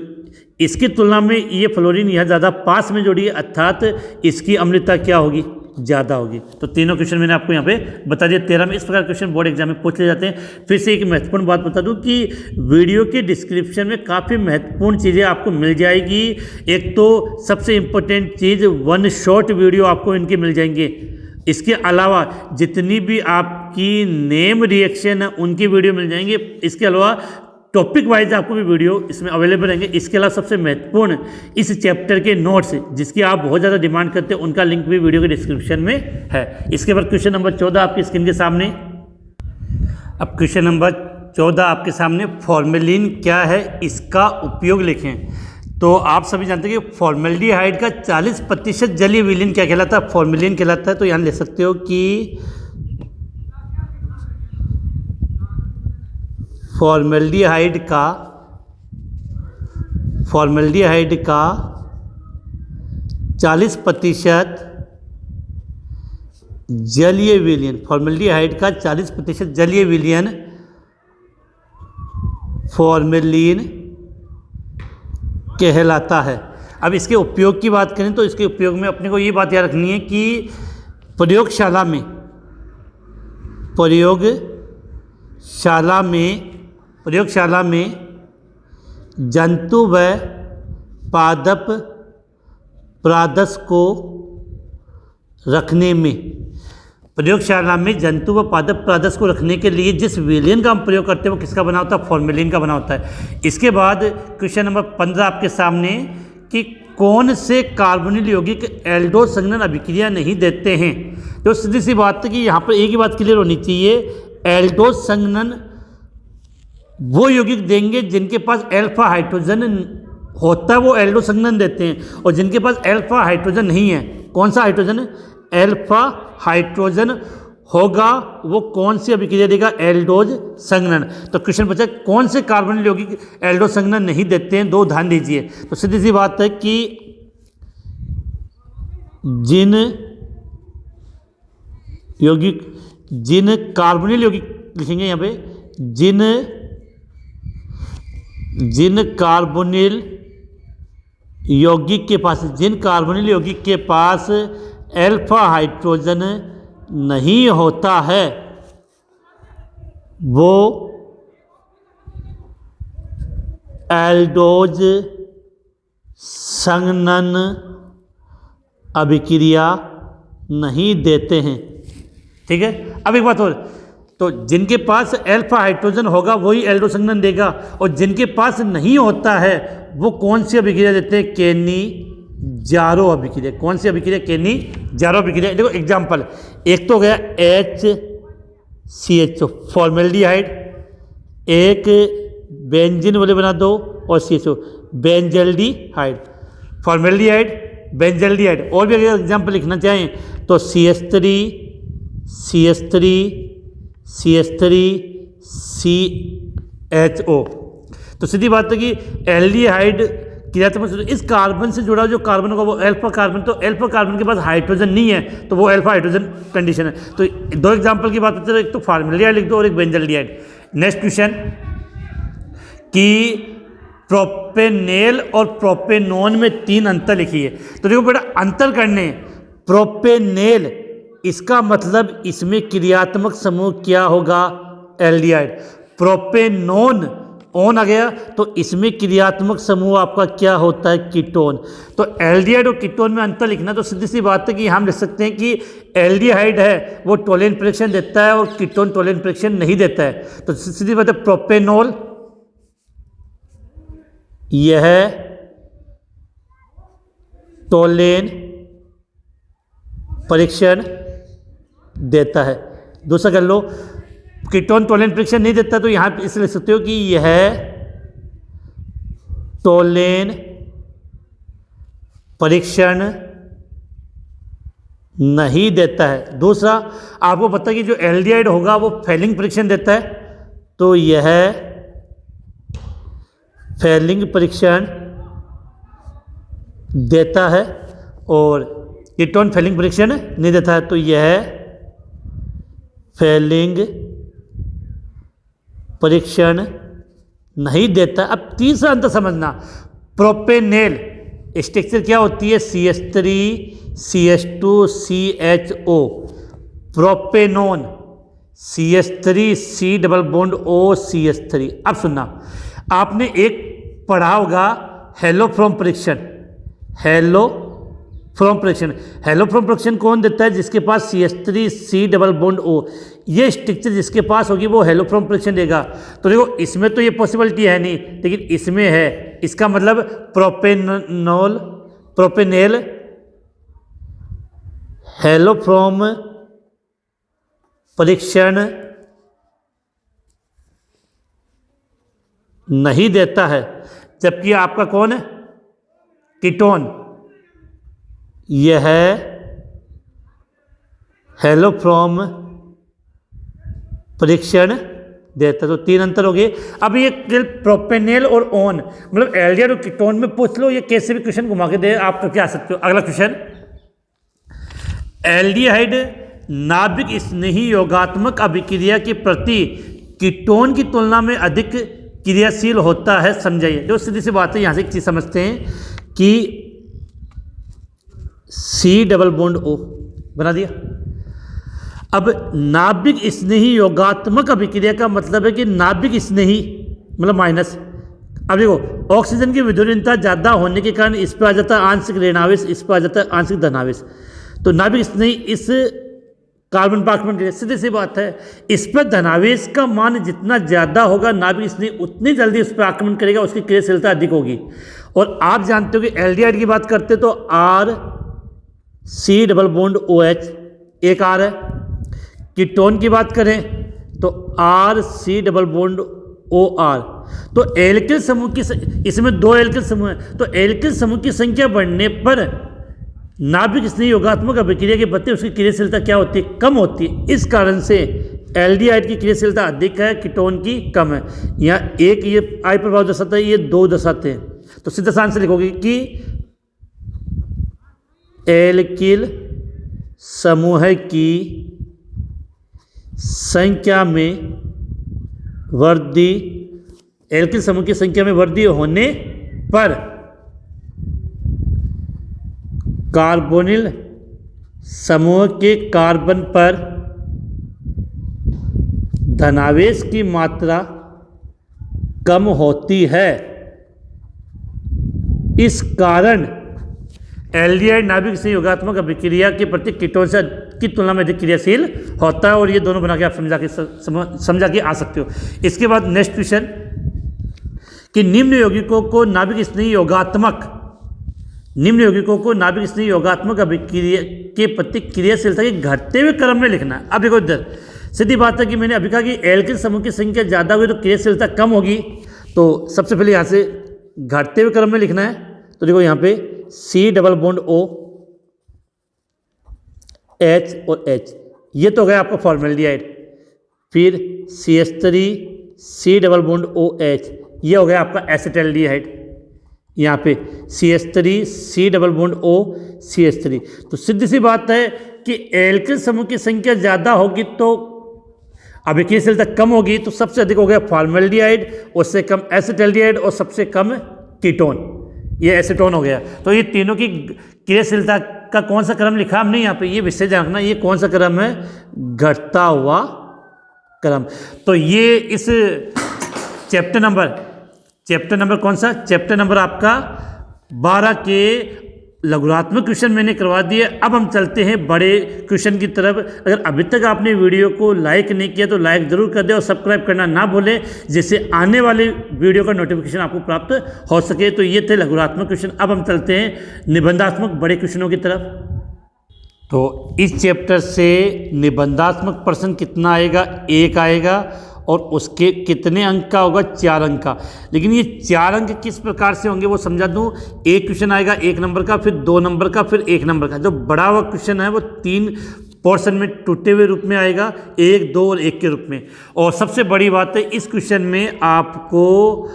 इसकी तुलना में ये फ्लोरीन यहाँ ज़्यादा पास में जुड़ी है, अर्थात इसकी अम्लता क्या होगी, ज़्यादा होगी। तो तीनों क्वेश्चन मैंने आपको यहाँ पे बता दिया। 13 में इस प्रकार क्वेश्चन बोर्ड एग्जाम में पूछ ले जाते हैं। फिर से एक महत्वपूर्ण बात बता दूं कि वीडियो के डिस्क्रिप्शन में काफ़ी महत्वपूर्ण चीज़ें आपको मिल जाएगी। एक तो सबसे इम्पोर्टेंट चीज़ 1 शॉर्ट वीडियो आपको इनके मिल जाएंगे। इसके अलावा जितनी भी आपकी नेम रिएक्शन है उनकी वीडियो मिल जाएंगे। इसके अलावा टॉपिक वाइज आपको भी वीडियो इसमें अवेलेबल रहेंगे। इसके अलावा सबसे महत्वपूर्ण इस चैप्टर के नोट्स जिसकी आप बहुत ज़्यादा डिमांड करते हैं उनका लिंक भी वीडियो के डिस्क्रिप्शन में है। इसके बाद क्वेश्चन नंबर 14 आपकी स्क्रीन के सामने। अब क्वेश्चन नंबर 14 आपके सामने, फॉर्मेलिन क्या है, इसका उपयोग लिखें। तो आप सभी जानते हैं कि फॉर्मेल्डिहाइड का 40% जलीय विलीन क्या कहलाता है, फॉर्मेलिन कहलाता है। तो यहाँ लिख सकते हो कि फॉर्मेल्डिहाइड का 40% जलीय विलयन, फॉर्मेल्डिहाइड का 40% जलीय विलयन फॉर्मेलिन कहलाता है। अब इसके उपयोग की बात करें तो इसके उपयोग में अपने को ये बात याद रखनी है कि प्रयोगशाला में जंतु व पादप प्रादस को रखने में, प्रयोगशाला में जंतु व पादप प्रादस को रखने के लिए जिस विलयन का हम प्रयोग करते हैं वो किसका बना होता है, फॉर्मेलिन का बना होता है। इसके बाद क्वेश्चन नंबर 15 आपके सामने कि कौन से कार्बोनिल यौगिक एल्डोज संघनन अभिक्रिया नहीं देते हैं। तो सीधी सी बात है कि यहाँ पर एक ही बात क्लियर होनी चाहिए, एल्डोज संघनन वो यौगिक देंगे जिनके पास अल्फा हाइड्रोजन होता है, वो एल्डोज संघनन देते हैं। और जिनके पास अल्फा हाइड्रोजन नहीं है, कौन सा हाइड्रोजन, अल्फा हाइड्रोजन होगा, वो कौन सी अभिक्रिया देगा, एल्डोज संघनन। तो क्वेश्चन पूछा कौन से कार्बोनिल यौगिक एल्डोज संघनन नहीं देते हैं, 2 ध्यान दीजिए। तो सीधी सी बात है कि जिन कार्बोनिल यौगिक लिखेंगे यहाँ पे, जिन कार्बोनिल यौगिक के पास अल्फा हाइड्रोजन नहीं होता है वो एल्डोज संघनन अभिक्रिया नहीं देते हैं। ठीक है। अब एक बात और, तो जिनके पास अल्फा हाइड्रोजन होगा वही एल्डोज संघनन देगा, और जिनके पास नहीं होता है वो कौन सी अभिक्रिया देते हैं, केनी-जारो अभिक्रिया। कौन सी अभिक्रिया, केनी-जारो अभिक्रिया। देखो एग्जाम्पल, एक तो गया HCHO फॉर्मेल्डिहाइड, एक बेंजीन वाले बना दो, और CHO बेंजल्डिहाइड, फॉर्मेल्डिहाइड बेंजल्डिहाइड। और भी अगर एग्जाम्पल लिखना चाहें तो CH3CHO। तो सीधी बात है कि एल्डिहाइड क्रियात्मक सूत्र, इस कार्बन से जुड़ा जो कार्बन होगा वो अल्फा कार्बन, तो अल्फा कार्बन के पास हाइड्रोजन नहीं है तो वो अल्फा हाइड्रोजन कंडीशन है। तो दो एग्जांपल की बात करते हैं, एक तो फॉर्मेल्डिहाइड लिख दो और एक बेंजल्डिहाइड। नेक्स्ट क्वेश्चन कि प्रोपेनेल और प्रोपेनोन में 3 अंतर लिखिए। तो देखो बेटा अंतर करने, प्रोपेनेल इसका मतलब इसमें क्रियात्मक समूह क्या होगा, एल्डिहाइड। प्रोपेनोन ओन आ गया तो इसमें क्रियात्मक समूह आपका क्या होता है, कीटोन। तो एल्डिहाइड और कीटोन में अंतर लिखना, तो सीधी सी बात है कि हम लिख सकते हैं कि एल्डिहाइड है वो टोलेन फ्रिक्शन देता है और कीटोन टोलेन फ्रिक्शन नहीं देता है। तो सीधी बात है प्रोपेनोल यह टोलेन परीक्षण देता है। दूसरा कर लो, कीटोन टोलेन फ्रिक्शन नहीं देता, तो यहां इसलिए लिख सकते हो कि यह टोलेन परीक्षण नहीं देता है। दूसरा आपको पता है कि जो एल्डिहाइड होगा वो फेलिंग परीक्षण देता है, तो यह फेलिंग परीक्षण देता है और कीटोन फेलिंग परीक्षण नहीं देता है, तो यह फेलिंग परीक्षण नहीं देता। अब तीसरा अंतर समझना, प्रोपेनेल स्ट्रक्चर क्या होती है, CH3 CH2 CHO। Propanone CH3 C double bond O CH3। अब सुनना, आपने एक पढ़ा होगा हेलोफ्रोम परीक्षण। हेलोफ्रोम परीक्षण कौन देता है, जिसके पास CH3 C double bond O, ये स्ट्रक्चर जिसके पास होगी वो हेलोफ्रोम परीक्षण देगा। तो देखो इसमें तो ये पॉसिबिलिटी है नहीं, लेकिन इसमें है। इसका मतलब प्रोपेनेल हेलोफ्रोम परीक्षण नहीं देता है, जबकि आपका कौन है, कीटोन, यह हेलोफ्रोम परीक्षण देता। तो 3 अंतर हो गए। अब ये प्रोपेनेल और ओन मतलब एल्डिहाइड और कीटोन में पूछ लो, ये कैसे भी क्वेश्चन घुमा के दे आप तो क्या सकते हो। अगला क्वेश्चन, एल्डिहाइड नाभिक स्नेही योगात्मक अभिक्रिया के प्रति कीटोन की तुलना में अधिक क्रियाशील होता है, समझाइए। जो सीधी सी बात है, यहाँ से एक चीज़ समझते हैं कि C डबल बॉन्ड O बना दिया। अब नाभिक स्नेही योगात्मक अभिक्रिया का मतलब है कि नाभिक स्नेही मतलब माइनस। अब देखो ऑक्सीजन की विद्युतीयता ज़्यादा होने के कारण इस पर आ जाता है आंशिक ऋणावेश, इस पर आ जाता है आंशिक धनावेश। तो नाभिक स्नेही इस कार्बन पर आक्रमण करेगा, सीधी सी बात है। इस पर धनावेश का मान जितना ज़्यादा होगा नाभिक स्नेही उतनी जल्दी उस पर आक्रमण करेगा, उसकी क्रियाशीलता अधिक होगी। और आप जानते हो कि एल्डिहाइड की बात करते तो RC डबल बॉन्ड OH एक R है। कीटोन की बात करें तो RC डबल बॉन्ड OR। तो एल्किल समूह की इसमें 2 एल्किल समूह हैं, तो एल्किल समूह की संख्या बढ़ने पर नाभिक स्नेही योगात्मक अभिक्रिया के प्रति उसकी क्रियाशीलता क्या होती है, कम होती है। इस कारण से एल्डिहाइड की क्रियाशीलता अधिक है, कीटोन की कम है। यहाँ एक ये I प्रभाव दर्शाता है, ये 2 दर्शाते हैं। तो सीधा सान से लिखोगे कि एल्किल समूह की संख्या में वृद्धि, एल्किल समूह की संख्या में वृद्धि होने पर कार्बोनिल समूह के कार्बन पर धनावेश की मात्रा कम होती है। इस कारण एल्डिहाइड नाभिक स्नेही योगात्मक अभिक्रिया के प्रति कीटोन से की तुलना में अधिक क्रियाशील होता है। और ये दोनों बना के आप समझा के आ सकते हो। इसके बाद नेक्स्ट क्वेश्चन कि निम्न यौगिकों को नाभिक स्नेही योगात्मक अभिक्रिया के प्रति क्रियाशीलता के घटते हुए क्रम में लिखना है। अब देखो इधर सीधी बात है कि मैंने अभी कहा कि एल्किल समूह की संख्या ज़्यादा हुई तो क्रियाशीलता कम होगी। तो सबसे पहले यहाँ से घटते हुए क्रम में लिखना है। तो देखो यहाँ पे C double bond O H और H, ये तो गया आपका फॉर्मेल्डिहाइड। फिर CH3 C double bond OH, ये हो गया आपका एसिटाल्डिहाइड। यहाँ पे CH3 C double bond O CH3। तो सीधी सी बात है कि एल्किल समूह की संख्या ज़्यादा होगी तो अभिक्रियाशीलता कम होगी, तो सबसे अधिक हो गया फॉर्मेल्डिहाइड, उससे कम एसिटाल्डिहाइड और सबसे कम कीटोन, ये एसीटोन हो गया। तो ये तीनों की क्रियाशीलता का कौन सा क्रम लिखा हमने यहाँ पे, ये विषय जान रखना, ये कौन सा क्रम है, घटता हुआ क्रम। तो ये इस चैप्टर नंबर कौन सा, चैप्टर नंबर आपका 12 के लघुरात्मक क्वेश्चन मैंने करवा दिए। अब हम चलते हैं बड़े क्वेश्चन की तरफ। अगर अभी तक आपने वीडियो को लाइक नहीं किया तो लाइक जरूर कर दें और सब्सक्राइब करना ना भूलें, जिससे आने वाले वीडियो का नोटिफिकेशन आपको प्राप्त हो सके। तो ये थे लघुरात्मक क्वेश्चन। अब हम चलते हैं निबंधात्मक बड़े क्वेश्चनों की तरफ। तो इस चैप्टर से निबंधात्मक प्रश्न कितना आएगा, 1 आएगा, और उसके कितने अंक का होगा, 4 अंक का। लेकिन ये 4 अंक किस प्रकार से होंगे वो समझा दूँ। एक क्वेश्चन आएगा 1 नंबर का, फिर 2 नंबर का, फिर 1 नंबर का। जो बड़ा हुआ क्वेश्चन है वो 3 पोर्शन में टूटे हुए रूप में आएगा, 1, 2 और 1 के रूप में। और सबसे बड़ी बात है, इस क्वेश्चन में आपको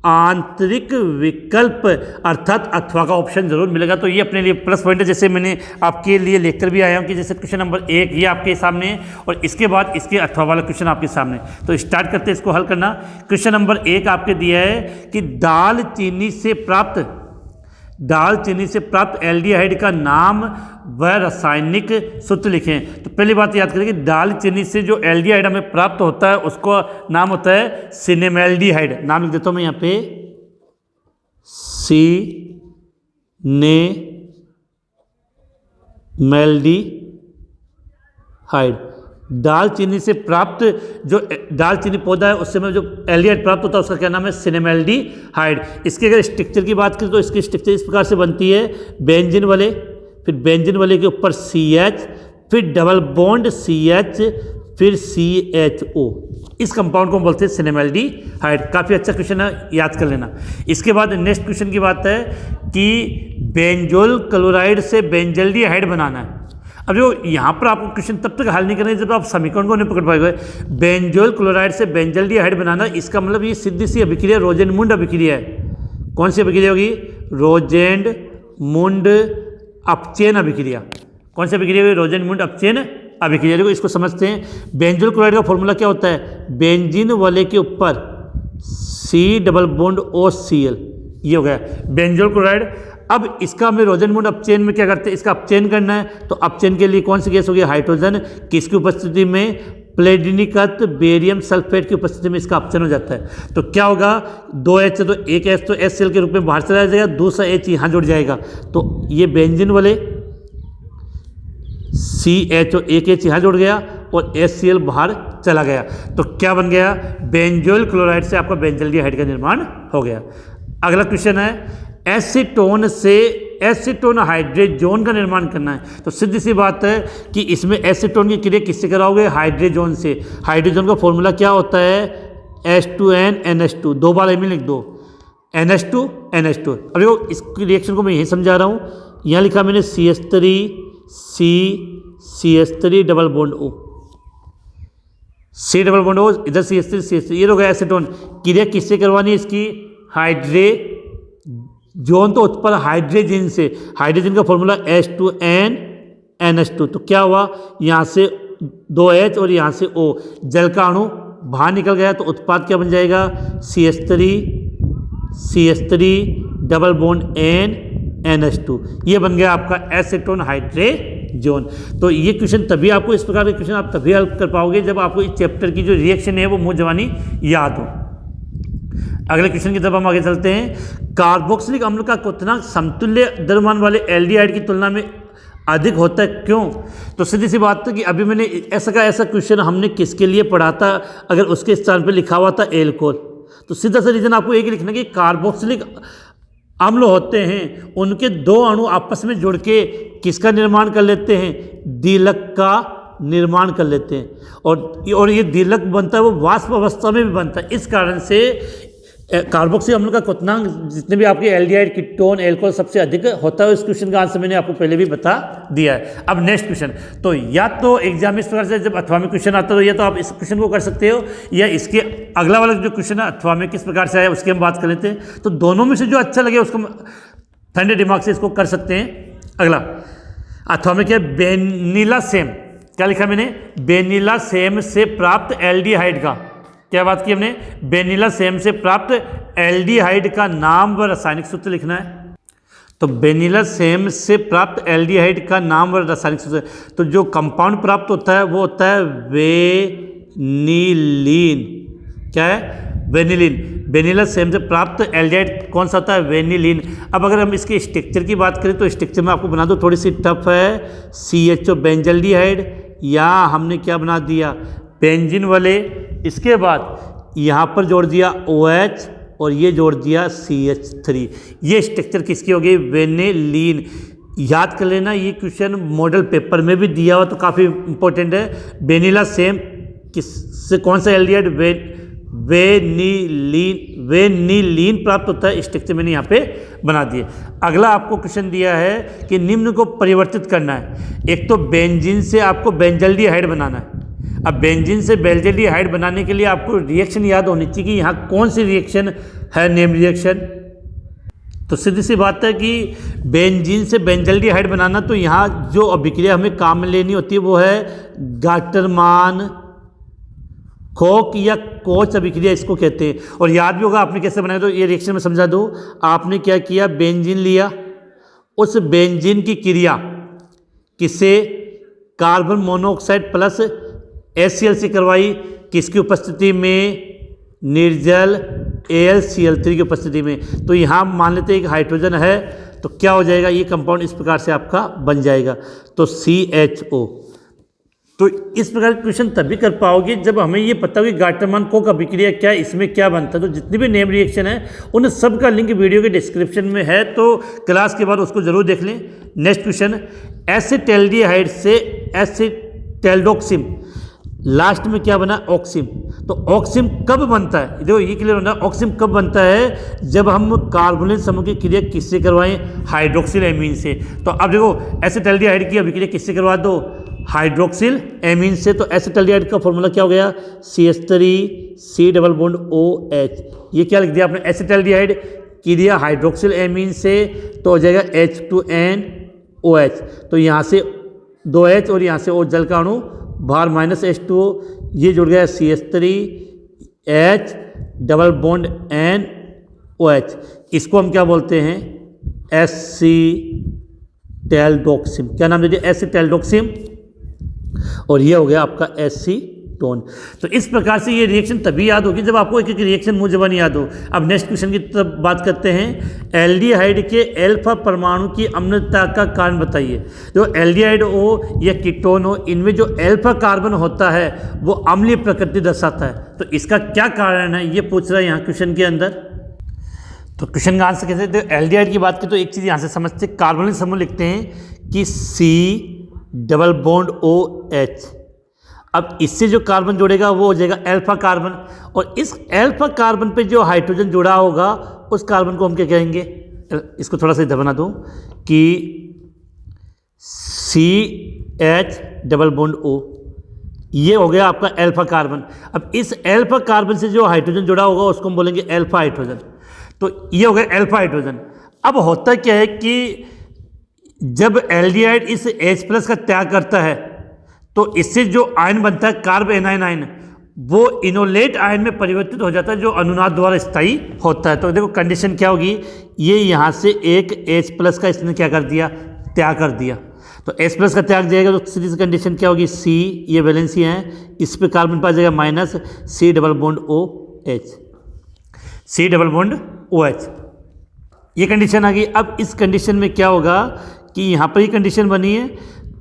आंतरिक विकल्प अर्थात अथवा का ऑप्शन जरूर मिलेगा। तो ये अपने लिए प्लस पॉइंट है। जैसे मैंने आपके लिए लेकर भी आया हूँ कि जैसे क्वेश्चन नंबर 1 ये आपके सामने है और इसके बाद इसके अथवा वाला क्वेश्चन आपके सामने। तो स्टार्ट करते हैं इसको हल करना। क्वेश्चन नंबर 1 आपके दिया है कि दालचीनी से प्राप्त एल्डिहाइड का नाम व रासायनिक सूत्र लिखें। तो पहली बात याद करें कि दालचीनी से जो एल्डिहाइड हमें प्राप्त होता है उसका नाम होता है सिनेमेल्डिहाइड। नाम लिख देता हूं मैं यहाँ पे, सिनेमेल्डिहाइड। दालचीनी से प्राप्त जो दालचीनी पौधा है उससे में जो एल्डिहाइड प्राप्त होता है उसका क्या नाम है, सिनेमेल्डिहाइड। इसके अगर स्ट्रक्चर की बात करें तो इसकी स्ट्रक्चर इस प्रकार से बनती है, बेंजीन वाले, फिर बेंजीन वाले के ऊपर CH, फिर डबल बॉन्ड CH, फिर CHO। इस कंपाउंड को हम बोलते हैं सिनेमेल्डिहाइड। काफ़ी अच्छा क्वेश्चन है, याद कर लेना। इसके बाद नेक्स्ट क्वेश्चन की बात है कि बेंजोल क्लोराइड से बेंजल्डिहाइड बनाना है। अब जो यहाँ पर आपको क्वेश्चन तब तक हल नहीं करना है जब आप समीकरण को नहीं पकड़ पाएंगे। बेंजोल क्लोराइड से बेंजल्डिहाइड बनाना, इसका मतलब ये सीधी सी अभिक्रिया रोजेंड-मुंड अभिक्रिया है। कौन सी अभिक्रिया होगी, रोजेंड-मुंड अपचयन अभिक्रिया। कौन सी अभिक्रिया होगी, रोजेंड-मुंड अपचयन अभिक्रिया। देखो इसको समझते हैं। बेंजोल क्लोराइड का फॉर्मूला क्या होता है, बेंजीन वाले के ऊपर C डबल बॉन्ड OCl, ये हो गया बेंजोल क्लोराइड। अब इसका हमें रोजेंड-मुंड अपचयन में क्या करते हैं, इसका अपचयन करना है। तो अपचयन के लिए कौन सी गैस होगी, हाइड्रोजन। किसकी उपस्थिति में, प्लेडिनिकत बेरियम सल्फेट की उपस्थिति में इसका अपचयन हो जाता है। तो क्या होगा, 2H तो एक H तो HCl के रूप में बाहर चला जाएगा, दूसरा H यहाँ जुड़ जाएगा। तो ये बेंजीन वाले CH एक H यहाँ जुड़ गया और HCl बाहर चला गया। तो क्या बन गया, बेंजोल क्लोराइड से आपका बेंजल्डिहाइड का निर्माण हो गया। अगला क्वेश्चन है एसीटोन से एसीटोन हाइड्रेजोन का निर्माण करना है। तो सीधी सी बात है कि इसमें एसीटोन की क्रिया किससे कराओगे, हाइड्रोजन से। हाइड्रोजन का फॉर्मूला क्या होता है, H2N NH2, 2 बार में लिख दो, NH2 NH2। अब देखो इस रिएक्शन को मैं यही समझा रहा हूँ। यहाँ लिखा मैंने CH3 double bond O, C double bond O, इधर CH3 ये हो गया एसीटोन। क्रिया किससे करवानी है इसकी, हाइड्रेजोन तो उत्पन्न हाइड्रोजन से। हाइड्रोजन का फॉर्मूला H2N NH2। तो क्या हुआ, यहाँ से 2H और यहाँ से O, जल का अणु बाहर निकल गया। तो उत्पाद क्या बन जाएगा, CH3 double bond N NH2। ये बन गया आपका एसीटोन हाइड्रेजोन। तो ये क्वेश्चन तभी आपको, इस प्रकार के क्वेश्चन आप तभी हल कर पाओगे जब आपको इस चैप्टर की जो रिएक्शन है वो मुँह जवानी याद हो। अगले क्वेश्चन की तरफ हम आगे चलते हैं। कार्बोक्सिलिक अम्ल का क्वथनांक समतुल्य द्रव्यमान वाले एल्डिहाइड की तुलना में अधिक होता है, क्यों। तो सीधी सी बात है कि अभी मैंने ऐसा क्वेश्चन हमने किसके लिए पढ़ा था, अगर उसके स्थान पर लिखा हुआ था एल्कोहल, तो सीधा सा रीजन आपको एक ही लिखना कि कार्बोक्सिलिक अम्ल होते हैं, उनके 2 अणु आपस में जुड़ के किसका निर्माण कर लेते हैं, दिलक का निर्माण कर लेते हैं। और ये दिलक बनता है वो वाष्प अवस्था में भी बनता है। इस कारण से कार्बोक्सी अम्ल का क्वथनांक जितने भी आपके एल्डिहाइड, कीटोन, अल्कोहल सबसे अधिक होता है। इस क्वेश्चन का आंसर मैंने आपको पहले भी बता दिया है। अब नेक्स्ट क्वेश्चन, तो या तो एग्जाम में इस प्रकार से जब अथवा में क्वेश्चन आता है तो या तो आप इस क्वेश्चन को कर सकते हो, या इसके अगला वाला जो क्वेश्चन है अथवा में किस प्रकार से आया उसकी हम बात कर लेते हैं। तो दोनों में से जो अच्छा लगे उसको ठंडे दिमाग से इसको कर सकते हैं। अगला अथवा में क्या है, वेनिला सेम, क्या लिखा मैंने, वेनिला सेम से प्राप्त एल्डिहाइड का, क्या बात की हमने, वेनिला सेम से प्राप्त एल्डिहाइड का नाम व रासायनिक सूत्र लिखना है। तो वेनिला सेम से प्राप्त एल्डिहाइड का नाम व रासायनिक सूत्र, तो जो कंपाउंड प्राप्त होता है वो होता है वेनिलीन। क्या है, वेनिलीन। वेनिला सेम से प्राप्त एल्डिहाइड कौन सा होता है, वेनिलीन। अब अगर हम इसके स्ट्रक्चर की बात करें तो स्ट्रक्चर में आपको बना दो, थोड़ी सी टफ है, CHO बेंजल्डिहाइड, या हमने क्या बना दिया, बेंजीन वाले, इसके बाद यहाँ पर जोड़ दिया OH और ये जोड़ दिया CH3। ये स्ट्रक्चर किसकी हो गई, वेनिलीन। याद कर लेना, ये क्वेश्चन मॉडल पेपर में भी दिया हुआ तो काफ़ी इंपॉर्टेंट है। वेनिला सेम किससे कौन सा एल्डिहाइड, वेनिलीन प्राप्त होता है। स्ट्रक्चर मैंने यहाँ पे बना दिए। अगला आपको क्वेश्चन दिया है कि निम्न को परिवर्तित करना है। एक तो बेंजीन से आपको बेंजल्डिहाइड बनाना है। अब बेंजीन से बेंजल्डिहाइड बनाने के लिए आपको रिएक्शन याद होनी चाहिए कि यहाँ कौन सी रिएक्शन है, नेम रिएक्शन। तो सीधी सी बात है कि बेंजीन से बेंजल्डिहाइड बनाना, तो यहाँ जो अभिक्रिया हमें काम में लेनी होती है वो है गाटरमान कोक या कोच अभिक्रिया इसको कहते हैं। और याद भी होगा आपने कैसे बनाया, तो ये रिएक्शन में समझा दो। आपने क्या किया, बेंजीन लिया, उस बेंजीन की क्रिया किससे, कार्बन मोनोऑक्साइड प्लस HCl से करवाई, किसकी उपस्थिति में, निर्जल AlCl3 की उपस्थिति में। तो यहाँ मान लेते हैं एक हाइड्रोजन है, तो क्या हो जाएगा, ये कंपाउंड इस प्रकार से आपका बन जाएगा, तो CHO। तो इस प्रकार के क्वेश्चन तभी कर पाओगे जब हमें ये पता हो कि गाटरमान कोक अभिक्रिया क्या है, इसमें क्या बनता है। तो जितनी भी नेम रिएक्शन है उन सब का लिंक वीडियो के डिस्क्रिप्शन में है, तो क्लास के बाद उसको जरूर देख लें। नेक्स्ट क्वेश्चन, एसिटैल्डिहाइड से एसिटैल्डोक्सिम, लास्ट में क्या बना, ऑक्सिम। तो ऑक्सिम कब बनता है, देखो ये क्लियर होना, ऑक्सिम कब बनता है, जब हम कार्बोनिल समूह की क्रिया किससे करवाएं, हाइड्रोक्सिल एमीन से। तो अब देखो एसिटैल्डिहाइड की अभिक्रिया किससे करवा दो, हाइड्रोक्सिल एमीन से। तो एसिटैल्डिहाइड का फॉर्मूला क्या हो गया, CH3 डबल बॉन्ड OH। ये क्या लिख दिया आपने, एसिटैल्डिहाइड क्रिया हाइड्रोक्सिल एमीन से, तो हो जाएगा H2NOH। तो यहाँ से 2H और यहाँ से O जल का अणु बाहर -H2O, ये जुड़ गया CH3H डबल बॉन्ड NOH। इसको हम क्या बोलते हैं, एसिटैल्डोक्सिम। क्या नाम दे दिया, एसिटैल्डोक्सिम। और ये हो गया आपका एसीटोन। तो इस प्रकार से ये रिएक्शन तभी याद होगी जब आपको एक एक रिएक्शन मुंह जबान याद हो। अब नेक्स्ट क्वेश्चन की तरफ बात करते हैं। एल्डिहाइड के अल्फा परमाणु की अम्लता का कारण बताइए। जो एल्डिहाइड हो या कीटोन हो, इनमें जो अल्फा कार्बन होता है वो अम्लीय प्रकृति दर्शाता है। तो इसका क्या कारण है ये पूछ रहा है यहाँ क्वेश्चन के अंदर। तो क्वेश्चन का आंसर कैसे, तो एल्डिहाइड की बात करें तो एक चीज़ यहाँ से समझते, कार्बोनिल समूह लिखते हैं कि C डबल बॉन्ड OH। अब इससे जो कार्बन जोड़ेगा वो हो जाएगा अल्फा कार्बन, और इस अल्फा कार्बन पे जो हाइड्रोजन जुड़ा होगा उस कार्बन को हम क्या कहेंगे, इसको थोड़ा सा इधर बना दूं कि CH डबल बॉन्ड O। ये हो गया आपका अल्फा कार्बन। अब इस अल्फा कार्बन से जो हाइड्रोजन जुड़ा होगा उसको हम बोलेंगे अल्फा हाइड्रोजन। तो ये हो गया अल्फा हाइड्रोजन। अब होता क्या है कि जब एल्डिहाइड इस H+ का त्याग करता है तो इससे जो आयन बनता है कार्ब एनायन आयन, वो इनोलेट आयन में परिवर्तित हो जाता है जो अनुनाद द्वारा स्थायी होता है। तो देखो कंडीशन क्या होगी, ये यहाँ से एक H+ का इसने क्या कर दिया, त्याग कर दिया। तो H+ का त्याग जाएगा तो सीधी कंडीशन क्या होगी, C, ये वैलेंसी है, इस पे कार्बन पास जाएगा minus C double bond OH, C double bond OH। ये कंडीशन आ गई। अब इस कंडीशन में क्या होगा कि यहाँ पर ये कंडीशन बनी है,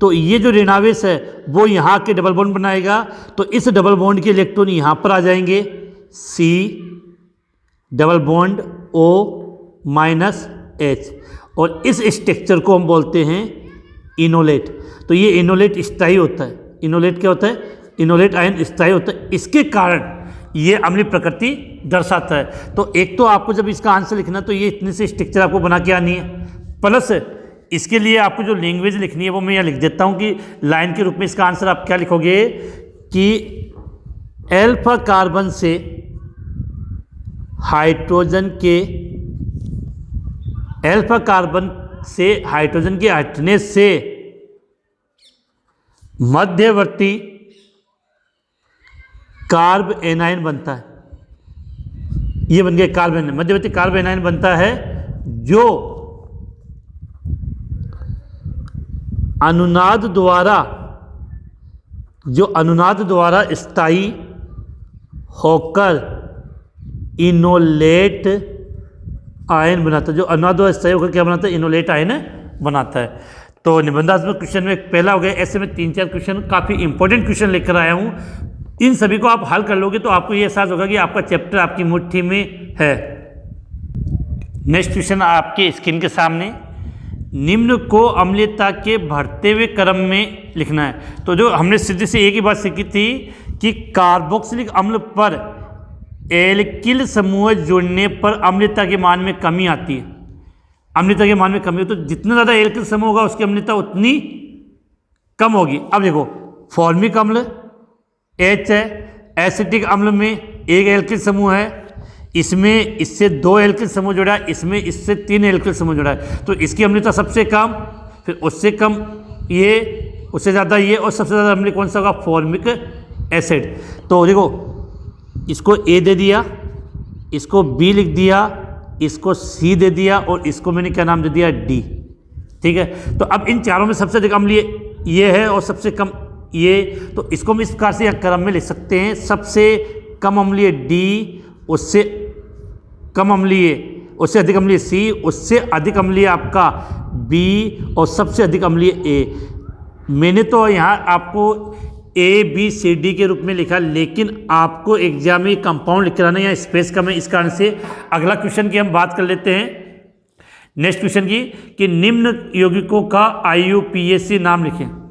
तो ये जो ऋणावेश है वो यहाँ के डबल बॉन्ड बनाएगा, तो इस डबल बॉन्ड के इलेक्ट्रॉन यहाँ पर आ जाएंगे, C double bond O minus H, और इस स्ट्रक्चर को हम बोलते हैं इनोलेट। तो ये इनोलेट स्थायी होता है। इनोलेट क्या होता है, इनोलेट आयन स्थायी होता है। इसके कारण ये अम्लीय प्रकृति दर्शाता है। तो एक तो आपको जब इसका आंसर लिखना तो ये इतनी सी स्ट्रक्चर आपको बना के आनी है, प्लस इसके लिए आपको जो लैंग्वेज लिखनी है वो मैं यहाँ लिख देता हूँ कि लाइन के रूप में इसका आंसर आप क्या लिखोगे कि अल्फा कार्बन से हाइड्रोजन के हटने से मध्यवर्ती कार्ब एनायन बनता है। ये बन गया कार्ब एनायन, मध्यवर्ती कार्ब एनायन बनता है जो अनुनाद द्वारा स्थायी होकर इनोलेट आयन बनाता है। जो अनुनाद द्वारा स्थायी होकर क्या बनाता है? इनोलेट आयन बनाता है। तो निबंधात्मक क्वेश्चन में पहला हो गया। ऐसे में 3-4 क्वेश्चन काफ़ी इंपॉर्टेंट क्वेश्चन लेकर आया हूँ। इन सभी को आप हल कर लोगे तो आपको ये एहसास होगा कि आपका चैप्टर आपकी मुट्ठी में है। नेक्स्ट क्वेश्चन आपके स्क्रीन के सामने, निम्न को अम्लीयता के बढ़ते हुए क्रम में लिखना है। तो जो हमने सीधे से एक ही बात सीखी थी कि कार्बोक्सिलिक अम्ल पर एल्किल समूह जुड़ने पर अम्लीयता के मान में कमी आती है। अम्लीयता के मान में कमी हो तो जितना ज़्यादा एल्किल समूह होगा उसकी अम्लीयता उतनी कम होगी। अब देखो फॉर्मिक अम्ल H है, एसिटिक अम्ल में एक एल्किल समूह है, इसमें इससे 2 एल्किल समूह जुड़ा है, इसमें इससे 3 एल्किल समूह जुड़ा है। तो इसकी अम्लीयता सबसे कम, फिर उससे कम ये, उससे ज़्यादा ये, और सबसे ज़्यादा अम्लीय कौन सा होगा? Formic acid. तो देखो इसको A दे दिया, इसको B लिख दिया, इसको C दे दिया और इसको मैंने क्या नाम दे दिया? D। ठीक है, तो अब इन चारों में सबसे अधिक अम्लीय ये है और सबसे कम ये। तो इसको हम इस प्रकार से यहाँ क्रम में लिख सकते हैं, सबसे कम अम्लीय D, उससे कम अम्लीय, उससे अधिक अम्लीय C, उससे अधिक अम्लीय आपका B और सबसे अधिक अम्लीय A। मैंने तो यहाँ आपको ABCD के रूप में लिखा, लेकिन आपको एग्जाम में कंपाउंड लिख कराना या स्पेस कम है, इस कारण से अगला क्वेश्चन की हम बात कर लेते हैं। नेक्स्ट क्वेश्चन की कि निम्न यौगिकों का IUPAC नाम लिखें।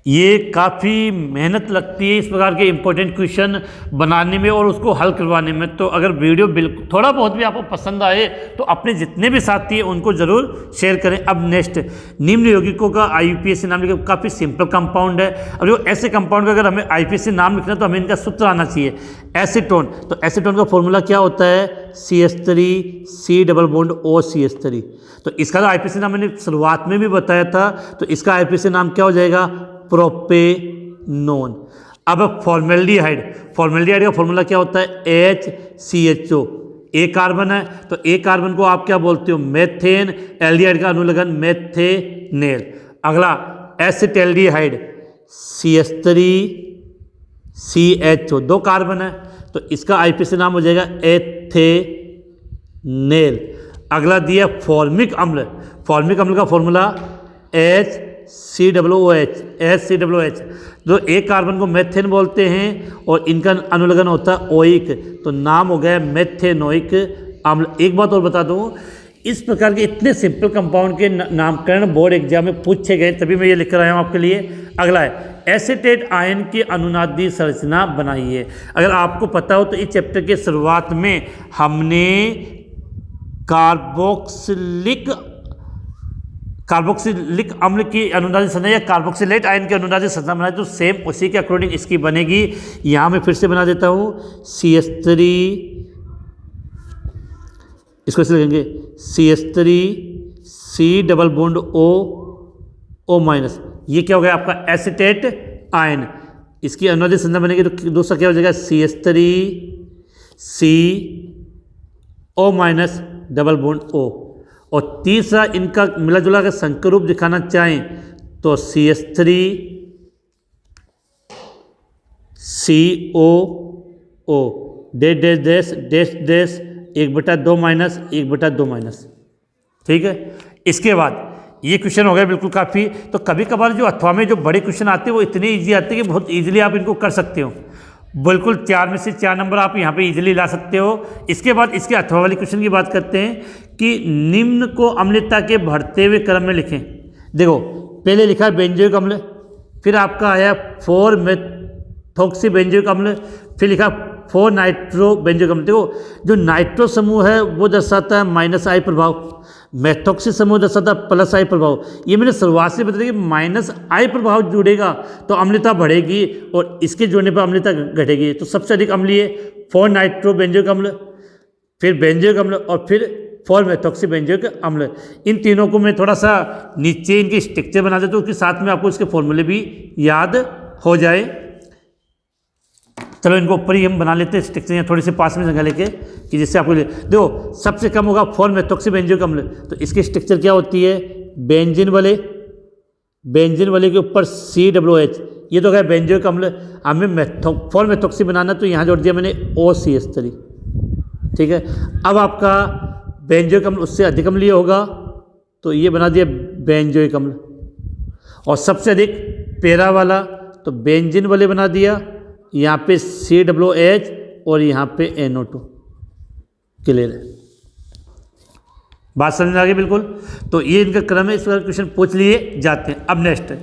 ये काफ़ी मेहनत लगती है इस प्रकार के इंपॉर्टेंट क्वेश्चन बनाने में और उसको हल करवाने में। तो अगर वीडियो बिल्कुल थोड़ा बहुत भी आपको पसंद आए तो अपने जितने भी साथी हैं उनको ज़रूर शेयर करें। अब नेक्स्ट, निम्न यौगिकों का IUPAC नाम लिखें। काफ़ी सिंपल कंपाउंड है। अब जो ऐसे कंपाउंड का अगर हमें IUPAC नाम लिखना तो हमें इनका सूत्र आना चाहिए। एसीटोन, तो एसीटोन का फॉर्मूला क्या होता है? CH3 C double bond O CH3। तो इसका IUPAC नाम मैंने शुरुआत में भी बताया था, तो इसका IUPAC नाम क्या हो जाएगा? प्रोपेनोन। अब फॉर्मेल्डिहाइड, फॉर्मेल्डिहाइड का फॉर्मूला क्या होता है? HCHO। A कार्बन है तो A कार्बन को आप क्या बोलते हो? मेथेन। एल्डिहाइड का अनुलग्न मेथेनेल। अगला एसिटैल्डिहाइड CH3 CHO, 2 कार्बन है तो इसका IUPAC नाम हो जाएगा एथेनेल। अगला दिया फॉर्मिक अम्ल, फॉर्मिक अम्ल का फॉर्मूला HCOOH। जो एक कार्बन को मेथेन बोलते हैं और इनका अनुलग्न होता है ओइक, तो नाम हो गया मेथेनोइक अम्ल। एक बात और बता दूं, इस प्रकार के इतने सिंपल कंपाउंड के नामकरण बोर्ड एग्जाम में पूछे गए, तभी मैं ये लिख कर आया हूँ आपके लिए। अगला है एसीटेट आयन की अनुनादी संरचना बनाइए। अगर आपको पता हो तो इस चैप्टर के शुरुआत में हमने कार्बोक्सिलिक अम्ल की अनुनादी संरचना या कार्बोक्सिलेट आयन की अनुनादी संरचना बनाई, तो सेम उसी के अकॉर्डिंग इसकी बनेगी। यहाँ मैं फिर से बना देता हूँ CH3, इसको ऐसे लिखेंगे CH3 C double bond O minus. ये क्या हो गया आपका? Acetate ion. इसकी अनुनादी संरचना बनेगी तो दूसरा क्या हो जाएगा? CH3 CO minus double bond O। और तीसरा इनका मिला जुला का संकर रूप दिखाना चाहें तो CH3 COO dash dash dash dash dash 1/2 minus 1/2 minus. ठीक है, इसके बाद ये क्वेश्चन हो गया बिल्कुल काफ़ी। तो कभी कभार जो अथवा में जो बड़े क्वेश्चन आते हैं वो इतने ईजी आते हैं कि बहुत ईजिली आप इनको कर सकते हो। बिल्कुल 4 में से 4 नंबर आप यहाँ पे इजीली ला सकते हो। इसके बाद इसके अथवा वाली क्वेश्चन की बात करते हैं कि निम्न को अम्लता के बढ़ते हुए क्रम में लिखें। देखो पहले लिखा है बेंजोइक अम्ल, फिर आपका आया 4 मेथोक्सी बेंजोइक अम्ल, फिर लिखा 4 नाइट्रो बेंजोइक अम्ल। देखो जो नाइट्रो समूह है वो दर्शाता है -I प्रभाव, मेथॉक्सी समूह दर्शाता है +I प्रभाव। ये मैंने शुरुआत से बता दिया कि -I प्रभाव जुड़ेगा तो अम्लता बढ़ेगी और इसके जुड़ने पर अम्लता घटेगी। तो सबसे अधिक अम्लीय 4 नाइट्रो बेंजोइक अम्ल, फिर बेंजोइक अम्ल और फिर 4 मेथॉक्सी बेंजोइक अम्ल। इन तीनों को मैं थोड़ा सा नीचे इनके स्ट्रक्चर बना देता हूँ, उसके साथ में आपको इसके फॉर्मूले भी याद हो जाए। चलो इनको ऊपर ही हम बना लेते हैं स्ट्रक्चर, यहाँ थोड़ी सी पास में जगह लेके कि जिससे आपको देखो सबसे कम होगा 4 मेथॉक्सी बेंजोइक अम्ल। तो इसकी स्ट्रक्चर क्या होती है, बेंजीन वाले के ऊपर COOH, ये तो क्या बेंजोइक अम्ल। हमें 4 मेथॉक्सी बनाना तो यहाँ जोड़ दिया मैंने OCH3, ठीक है। अब आपका बेंजोइक अम्ल उससे अधिक अम्लीय होगा तो ये बना दिया बेंजोइक अम्ल, और सबसे अधिक पैरा वाला तो बेंजीन वाले बना दिया, यहाँ पे COOH और यहाँ पे NO2। क्लियर है, बात समझ में आ गई बिल्कुल। तो ये इनका क्रम है, इस पर क्वेश्चन पूछ लिए जाते हैं। अब नेक्स्ट है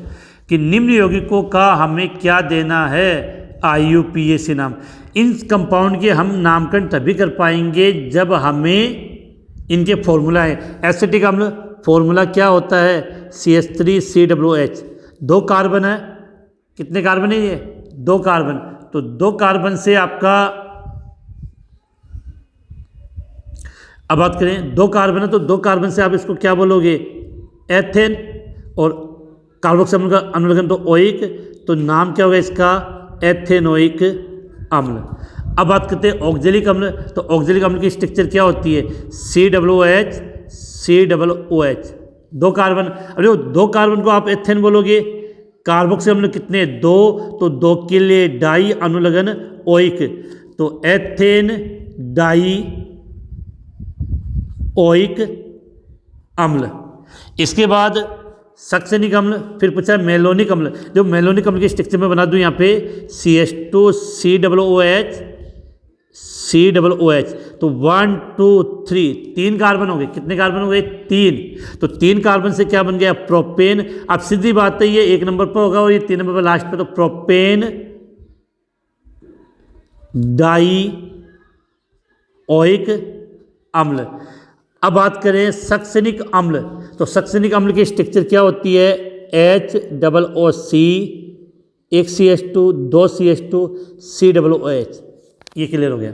कि निम्न यौगिकों का हमें क्या देना है, IUPAC नाम। इन कंपाउंड के हम नामकरण तभी कर पाएंगे जब हमें इनके फॉर्मूला है। एसिटिक अम्ल फॉर्मूला क्या होता है, CH3COOH, 2 कार्बन है। कितने कार्बन है ये, 2 कार्बन। तो 2 कार्बन से आपका, अब बात करें 2 कार्बन है तो 2 कार्बन से आप इसको क्या बोलोगे, एथेन, और कार्बोक्सिलिक अम्ल का अनुलग्न तो ओइक, तो नाम क्या होगा इसका, एथेनोइक अम्ल। अब बात करते हैं ऑक्जेलिक अम्ल। तो ऑक्जेलिक अम्ल की स्ट्रक्चर क्या होती है, COOH, 2 कार्बन। अब देखो 2 कार्बन को आप एथेन बोलोगे, कार्बोक्सिलिक अम्ल कितने, 2, तो 2 के लिए डाई अनुलग्न ओइक, तो एथेन डाई ओइक अम्ल। इसके बाद सक्सेनिक अम्ल, फिर पूछा मेलोनिक अम्ल। जो मेलोनिक अम्ल की स्ट्रक्चर में बना दूं यहाँ पे CH2COOH, तो 1 2 3 3 कार्बन हो गए। कितने कार्बन हो गए, 3। तो 3 कार्बन से क्या बन गया, प्रोपेन। अब सीधी बात है ये 1 नंबर पर होगा और ये 3 नंबर पर लास्ट पे, तो प्रोपेन डाई ओइक अम्ल। अब बात करें सक्सेनिक अम्ल। तो सक्सेनिक अम्ल की स्ट्रक्चर क्या होती है, HOOC, 1 CH2, 2 CH2, COOH। ये क्लियर हो गया।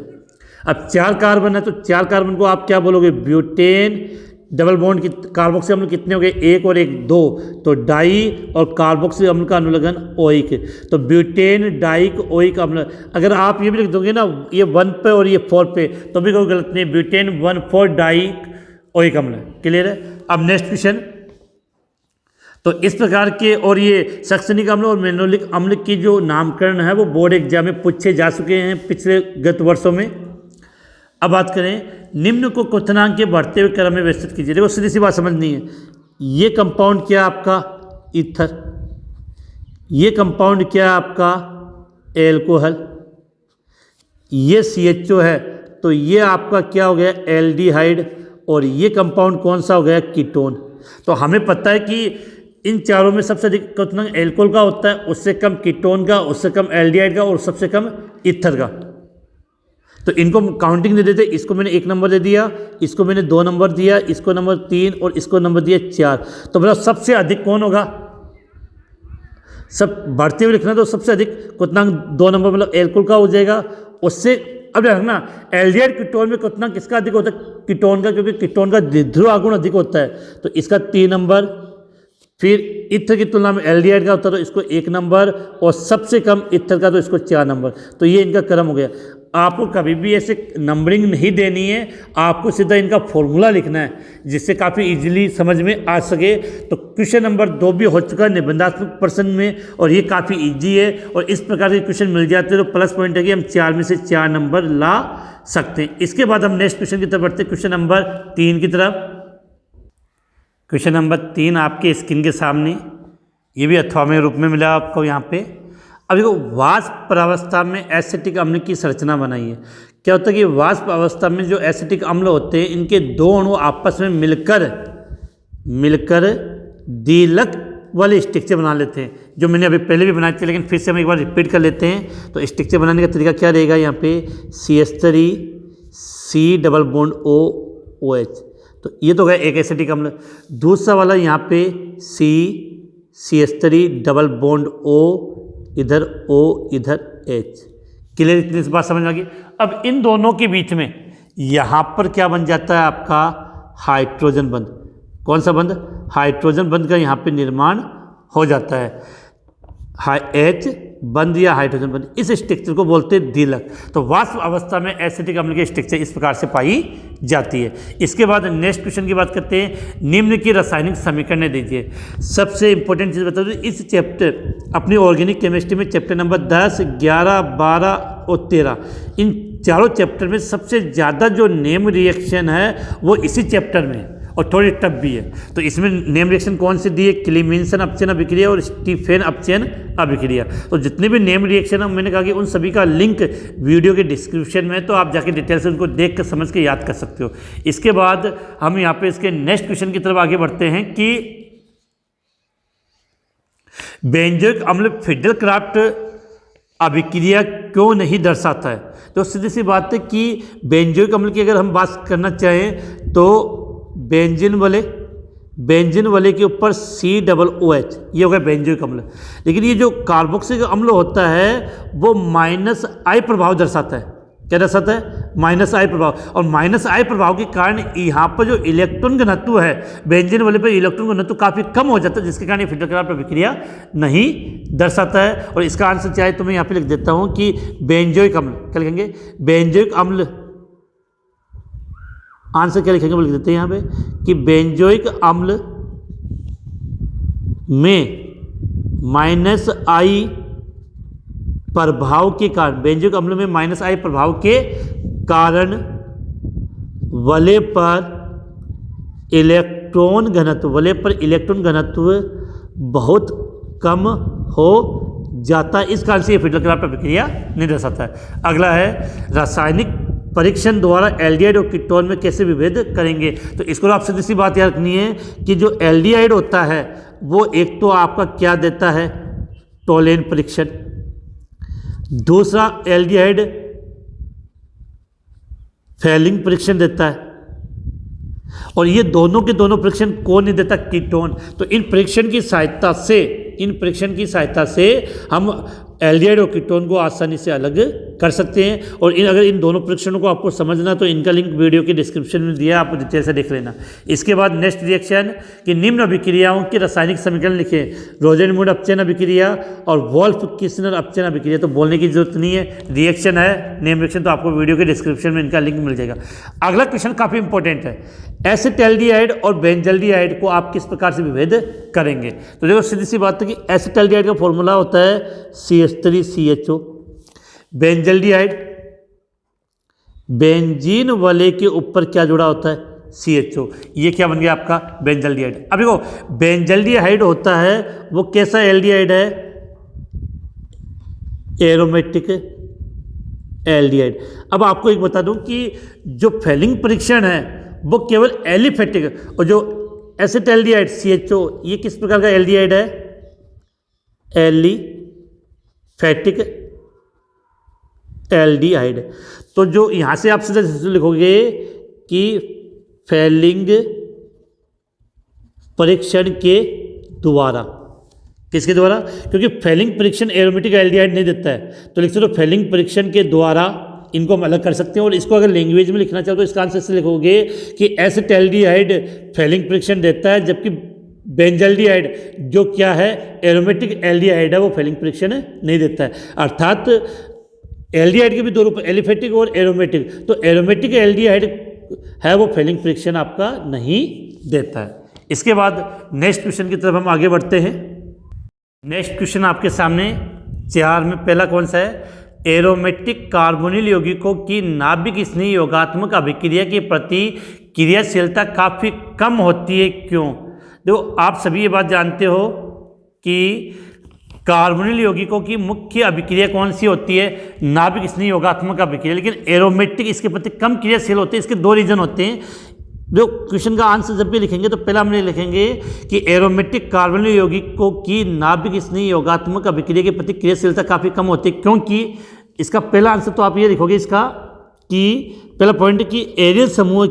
अब 4 कार्बन है तो 4 कार्बन को आप क्या बोलोगे, ब्यूटेन। डबल बॉन्ड की कार्बोक्सिलिक अम्ल कितने हो गए, 1 और 1 2, तो डाई और कार्बोक्सिलिक अम्ल का अनुलग्न ओइक, तो ब्यूटेन डाइक ओइक अम्ल। अगर आप ये भी लिख दोगे ना, ये 1 पे और ये 4 पे, तो भी कोई गलत नहीं, ब्यूटेन 1,4 डाइक ओइक अम्ल। क्लियर है। अब नेक्स्ट क्वेश्चन, तो इस प्रकार के, और ये सक्सेनिक अम्ल और मेनोलिक अम्ल की जो नामकरण है वो बोर्ड एग्जाम में पूछे जा चुके हैं पिछले गत वर्षों में। अब बात करें, निम्न को क्वथनांक के बढ़ते हुए क्रम में व्यवस्थित कीजिए। देखो सीधी सी बात समझनी है, ये कंपाउंड क्या आपका, ईथर, ये कंपाउंड क्या आपका, एल्कोहल, ये CHO है तो ये आपका क्या हो गया, एल्डिहाइड, और ये कंपाउंड कौन सा हो गया, कीटोन। तो हमें पता है कि इन चारों में सबसे अधिक क्वथनांक एल्कोहल का होता है, उससे कम कीटोन का, उससे कम एल्डिहाइड का और सबसे कम ईथर का। तो इनको काउंटिंग दे देते, इसको मैंने 1 नंबर दे दिया, इसको मैंने 2 नंबर दिया, इसको नंबर 3 और इसको नंबर दिया 4। तो मतलब सबसे अधिक कौन होगा, सब बढ़ते हुए लिखना, तो सबसे अधिक क्वथनांक 2 नंबर मतलब एल्कोहल का हो जाएगा। उससे अब रखना, एल्डिहाइड कीटोन में क्वथनांक किसका अधिक होता है, कीटोन का, क्योंकि कीटोन का द्विध्रुव आघूर्ण अधिक होता है, तो इसका 3 नंबर। फिर ईथर की तुलना में एल्डिहाइड का होता है तो इसको 1 नंबर, और सबसे कम ईथर का तो इसको 4 नंबर। तो ये इनका क्रम हो गया। आपको कभी भी ऐसे नंबरिंग नहीं देनी है, आपको सीधा इनका फॉर्मूला लिखना है, जिससे काफ़ी इजीली समझ में आ सके। तो क्वेश्चन नंबर 2 भी हो चुका है निबंधात्मक प्रश्न में, और ये काफ़ी इजी है, और इस प्रकार के क्वेश्चन मिल जाते हैं तो प्लस पॉइंट है कि हम 4 में से 4 नंबर ला सकते हैं। इसके बाद हम नेक्स्ट क्वेश्चन की तरफ बढ़ते हैं, क्वेश्चन नंबर 3 की तरफ। क्वेश्चन नंबर 3 आपके स्क्रीन के सामने, ये भी अथवा रूप में मिला आपको यहाँ पे। अब देखो, वाष्प अवस्था में एसिटिक अम्ल की संरचना बनाई है। क्या होता है कि वाष्प अवस्था में जो एसिटिक अम्ल होते हैं, इनके 2 अणु आपस में मिलकर द्विलक वाले स्ट्रक्चर बना लेते हैं, जो मैंने अभी पहले भी बनाए थे, लेकिन फिर से हम एक बार रिपीट कर लेते हैं। तो स्ट्रक्चर बनाने का तरीका क्या रहेगा, यहाँ पे CH3 C double bond OH, तो ये तो गया एक एसिटिक अम्ल। दूसरा वाला यहाँ पे CH3 डबल बॉन्ड O, इधर O इधर H। क्लियर, इतनी इस बात समझ में आ गई। अब इन दोनों के बीच में यहाँ पर क्या बन जाता है आपका हाइड्रोजन बंध। कौन सा बंध, हाइड्रोजन बंध का यहाँ पे निर्माण हो जाता है, H बंध या हाइड्रोजन बंध। इस स्ट्रक्चर को बोलते हैं द्विलक। तो वाष्प अवस्था में एसिटिक अम्ल की स्ट्रक्चर इस प्रकार से पाई जाती है। इसके बाद नेक्स्ट क्वेश्चन की बात करते हैं, निम्न की रासायनिक समीकरण दीजिए। सबसे इंपॉर्टेंट चीज़ बता दूँ, इस चैप्टर अपनी ऑर्गेनिक केमिस्ट्री में चैप्टर नंबर 10, 11, 12 और 13, इन चारों चैप्टर में सबसे ज़्यादा जो नेम रिएक्शन है वो इसी चैप्टर में है और थोड़ी टफ भी है। तो इसमें नेम रिएक्शन कौन से दिए, क्लीमिंसन अपचयन अभिक्रिया और स्टीफेन अपचयन अभिक्रिया। तो जितने भी नेम रिएक्शन है मैंने कहा कि उन सभी का लिंक वीडियो के डिस्क्रिप्शन में, तो आप जाके डिटेल से उनको देख कर समझ के याद कर सकते हो। इसके बाद हम यहाँ पे इसके नेक्स्ट क्वेश्चन की तरफ आगे बढ़ते हैं कि बेंजोइक अम्ल फिडेलक्राफ्ट अभिक्रिया क्यों नहीं दर्शाता है। तो सीधी सी बात है कि बेंजोइक अम्ल की अगर हम बात करना चाहें तो बेंजीन वाले के ऊपर COOH, ये हो गया बेंजोइक अम्ल। लेकिन ये जो कार्बोक्सिलिक अम्ल होता है वो -I प्रभाव दर्शाता है। क्या दर्शाता है, -I प्रभाव। और -I प्रभाव के कारण यहाँ पर जो इलेक्ट्रॉन घनत्व है, बेंजीन वाले पर इलेक्ट्रॉन घनत्व काफ़ी कम हो जाता है, जिसके कारण ये फिडेलक्राफ्ट अभिक्रिया नहीं दर्शाता है। और इसका आंसर चाहे तो मैं यहाँ पे लिख देता हूँ कि बेंजोइक अम्ल, क्या लिखेंगे, बेंजोइक अम्ल, आंसर क्या लिखेंगे वो लिख देते हैं यहाँ पे कि बेंजोइक अम्ल में -I प्रभाव के कारण, बेंजोइक अम्ल में -I प्रभाव के कारण वलय पर इलेक्ट्रॉन घनत्व बहुत कम हो जाता है। इस कारण से ये फिडेलक्राफ्ट अभिक्रिया नहीं दर्शाता है। अगला है रासायनिक परीक्षण द्वारा एल्डिहाइड और कीटोन में कैसे विभेद करेंगे। तो इसको आप सीधी सी बात याद रखनी है कि जो एल्डिहाइड होता है वो एक तो आपका क्या देता है, टोलेन परीक्षण। दूसरा एल्डिहाइड फेलिंग परीक्षण देता है, और ये दोनों के दोनों परीक्षण कौन नहीं देता, कीटोन। तो इन परीक्षण की सहायता से हम एल्डिहाइड और कीटोन को आसानी से अलग कर सकते हैं। और अगर इन दोनों परीक्षणों को आपको समझना तो इनका लिंक वीडियो के डिस्क्रिप्शन में दिया, आप डिटेल से देख लेना। इसके बाद नेक्स्ट रिएक्शन कि निम्न अभिक्रियाओं के रासायनिक समीकरण लिखें, रोजेनमुड अपचयन अभिक्रिया और वोल्फ किस्नर अपचयन अभिक्रिया। तो बोलने की जरूरत नहीं है, रिएक्शन है, नेम रिएक्शन, तो आपको वीडियो के डिस्क्रिप्शन में इनका लिंक मिल जाएगा। अगला क्वेश्चन काफ़ी इंपॉर्टेंट है, एसिटैल्डिहाइड और बेंजल्डिहाइड को आप किस प्रकार से विभेद करेंगे। तो देखो सीधी सी बात है कि एसिटैल्डिहाइड का फॉर्मूला होता है CH3CHO। बेंजल्डिहाइड, बेंजीन वाले के ऊपर क्या जुड़ा होता है, CHO। ये क्या बन गया आपका बेंजल्डिहाइड। अब देखो बेंजल्डिहाइड होता है वो कैसा एल्डिहाइड है, एरोमेटिक एल्डिहाइड। अब आपको एक बता दूं कि जो फेलिंग परीक्षण है वो केवल एलिफेटिक, और जो एसिटैल्डिहाइड CHO ये किस प्रकार का एल्डिहाइड है, एलिफेटिक एल्डिहाइड। तो जो यहाँ से आप सीधे लिखोगे कि फेलिंग परीक्षण के द्वारा, किसके द्वारा, क्योंकि फेलिंग परीक्षण एरोमेटिक एल्डिहाइड नहीं देता है, तो लिख सकते हो फेलिंग परीक्षण के द्वारा इनको हम अलग कर सकते हैं। और इसको अगर लैंग्वेज में लिखना चाहो तो इसका आंसर से लिखोगे कि एसिटैल्डिहाइड फेलिंग परीक्षण देता है, जबकि बेंजल्डिहाइड जो क्या है एरोमेटिक एल्डिहाइड है वो फेलिंग परीक्षण नहीं देता है। अर्थात एल्डिहाइड के भी दो रूप, एलिफेटिक और एरोमेटिक। तो एरोमेटिक एल्डिहाइड है वो फेलिंग परीक्षण आपका नहीं देता है। इसके बाद नेक्स्ट क्वेश्चन की तरफ हम आगे बढ़ते हैं। नेक्स्ट क्वेश्चन आपके सामने 4 में पहला कौन सा है, एरोमेटिक कार्बोनिल यौगिकों की नाभिक स्नेही योगात्मक अभिक्रिया के प्रति क्रियाशीलता काफ़ी कम होती है, क्यों। देखो आप सभी ये बात जानते हो कि कार्बोनिल यौगिकों की मुख्य अभिक्रिया कौन सी होती है, नाभिक स्नेही योगात्मक अभिक्रिया, लेकिन एरोमेटिक इसके प्रति कम क्रियाशील होते हैं। इसके 2 रीजन होते हैं। जो क्वेश्चन का आंसर जब भी लिखेंगे तो पहला हम लिखेंगे कि एरोमेटिक कार्बोनिल यौगिकों की नाभिक स्नेही योगात्मक अभिक्रिया के प्रति क्रियाशीलता काफ़ी कम होती है, क्योंकि इसका पहला आंसर तो आप ये लिखोगे इसका कि पहला पॉइंट कि एरिल समूह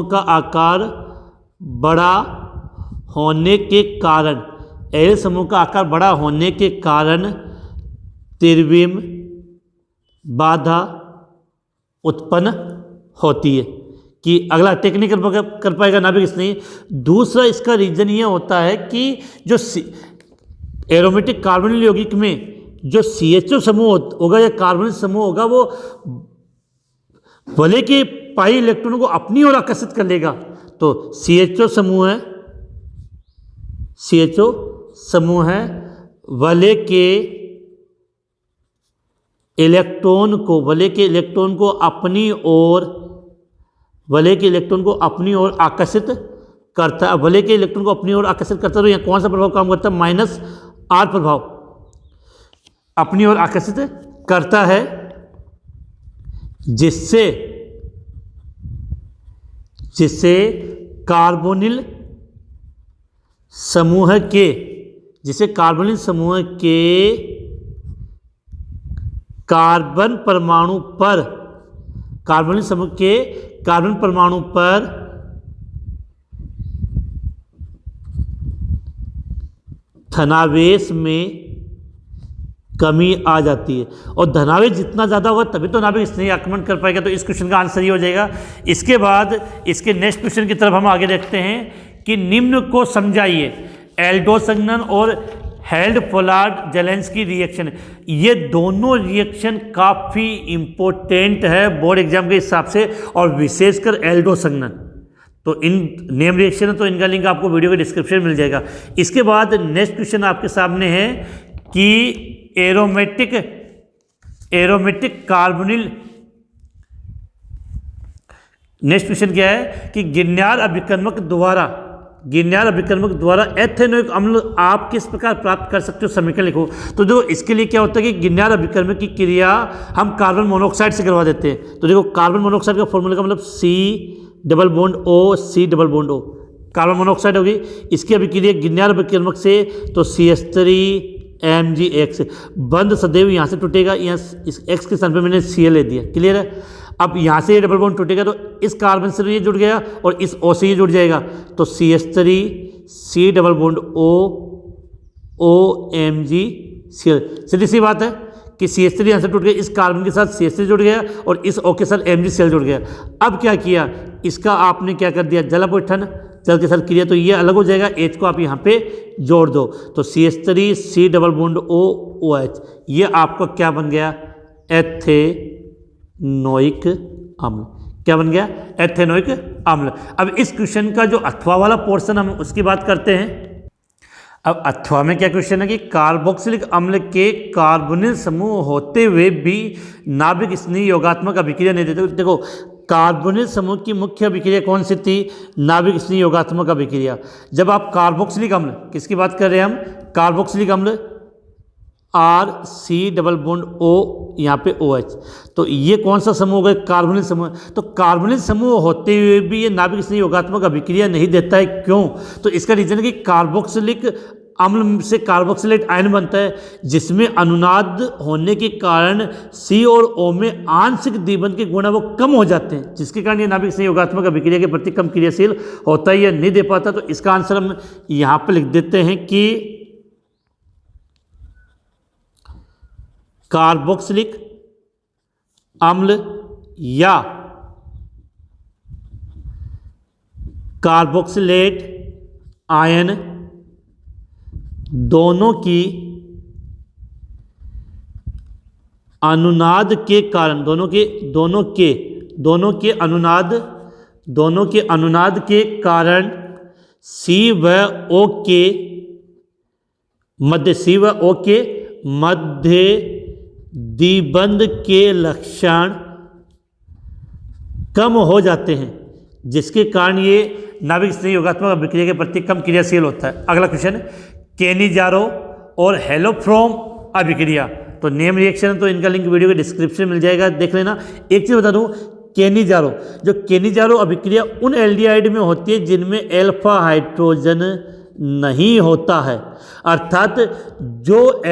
का आकार बड़ा होने के कारण त्रिविम बाधा उत्पन्न होती है कि अगला टेक्निक कर पाएगा नाभिक स्नेही। दूसरा इसका रीजन ये होता है कि जो एरोमेटिक कार्बोनिल यौगिक में जो CHO समूह होगा या कार्बोनिल समूह होगा वो भले के पाई इलेक्ट्रॉनों को अपनी ओर आकर्षित कर लेगा। तो CHO समूह है भले के इलेक्ट्रॉन को अपनी ओर आकर्षित करता है। भले के इलेक्ट्रॉन को अपनी ओर आकर्षित करता है तो यहाँ कौन सा प्रभाव काम करता है? -R प्रभाव अपनी ओर आकर्षित करता है, जिससे कार्बोनिल समूह के कार्बन परमाणु पर धनावेश में कमी आ जाती है, और धनावेश जितना ज़्यादा होगा तभी तो नाभिक स्नेही आक्रमण कर पाएगा। तो इस क्वेश्चन का आंसर ये हो जाएगा। इसके बाद इसके नेक्स्ट क्वेश्चन की तरफ हम आगे देखते हैं कि निम्न को समझाइए। एल्डो संघनन और हेल्ड-पोलार्ड जेलेंस्की रिएक्शन, ये दोनों रिएक्शन काफ़ी इम्पोर्टेंट है बोर्ड एग्जाम के हिसाब से, और विशेषकर एल्डो संघनन। तो इन नेम रिएक्शन है तो इनका लिंक आपको वीडियो के डिस्क्रिप्शन में मिल जाएगा। इसके बाद नेक्स्ट क्वेश्चन आपके सामने है कि एरोमेटिक कार्बोनिल, नेक्स्ट क्वेश्चन क्या है कि गिरनार अभिकर्मक द्वारा एथेनोइक अम्ल आप किस प्रकार प्राप्त कर सकते हो, समीकरण लिखो। तो जो इसके लिए क्या होता है कि गिरनार अभिकर्मक की क्रिया हम कार्बन मोनोऑक्साइड से करवा देते हैं। तो देखो कार्बन मोनोऑक्साइड का फॉर्मूला का मतलब C+O कार्बन मोनोऑक्साइड होगी। इसकी अभिक्रिया गिरनार अभिकर्मक से तो CH3MgX बंध सदैव यहाँ से टूटेगा, यहाँ इस X के स्थान पर मैंने Cl ले दिया, क्लियर है। अब यहाँ से ये डबल बॉन्ड टूटेगा तो इस कार्बन से ये जुड़ गया और इस O से ये जुड़ जाएगा, तो CH3COMgCl। सीधी सी बात है कि CH3 यहाँ से टूट गया, इस कार्बन के साथ CH3 जुड़ गया और इस O के साथ MgCl जुड़ गया। अब क्या किया, इसका आपने क्या कर दिया, जल अपघटन, जल के साथ क्रिया, तो ये अलग हो जाएगा। H को आप यहाँ पे जोड़ दो तो CH3C+OOH, ये आपका क्या बन गया, एथेनोइक अम्ल। क्या बन गया, एथेनोइक अम्ल। अब इस क्वेश्चन का जो अथवा वाला पोर्शन हम उसकी बात करते हैं। अब अथवा में क्या क्वेश्चन है कि कार्बोक्सिलिक अम्ल के कार्बोनिल समूह होते हुए भी नाभिक स्नेही योगात्मक अभिक्रिया नहीं देते। देखो कार्बोनिल समूह की मुख्य अभिक्रिया कौन सी थी, नाभिक स्नेही योगात्मक अभिक्रिया। जब आप कार्बोक्सिलिक अम्ल, किसकी बात कर रहे हैं हम, कार्बोक्सिलिक अम्ल RC+O यहाँ पे OH, तो ये कौन सा समूह होगा, कार्बोनिल समूह। तो कार्बोनिल समूह होते हुए भी ये नाभिक स्नेही योगात्मक अभिक्रिया नहीं देता है, क्यों? तो इसका रीजन है कि कार्बोक्सिलिक अम्ल से कार्बोक्सिलेट आयन बनता है, जिसमें अनुनाद होने के कारण C और O में आंशिक द्विबंध के गुण वो कम हो जाते हैं, जिसके कारण ये नाभिक स्नेही योगात्मक अभिक्रिया के प्रति कम क्रियाशील होता है या नहीं दे पाता। तो इसका आंसर हम यहाँ पर लिख देते हैं कि कार्बोक्सिलिक अम्ल या कार्बोक्सिलेट आयन दोनों की अनुनाद के कारण, दोनों के अनुनाद के कारण C व O के मध्य द्विबंध के लक्षण कम हो जाते हैं, जिसके कारण ये नाभिक स्नेही योगात्मक अभिक्रिया के प्रति कम क्रियाशील होता है। अगला क्वेश्चन, केनिजारो और हेलोफ्रोम अभिक्रिया। तो नेम रिएक्शन, तो इनका लिंक वीडियो के डिस्क्रिप्शन में मिल जाएगा, देख लेना। एक चीज़ बता दूं, केनिजारो, जो केनिजारो अभिक्रिया उन एल्डिहाइड में होती है जिनमें अल्फा हाइड्रोजन नहीं होता है, अर्थात जो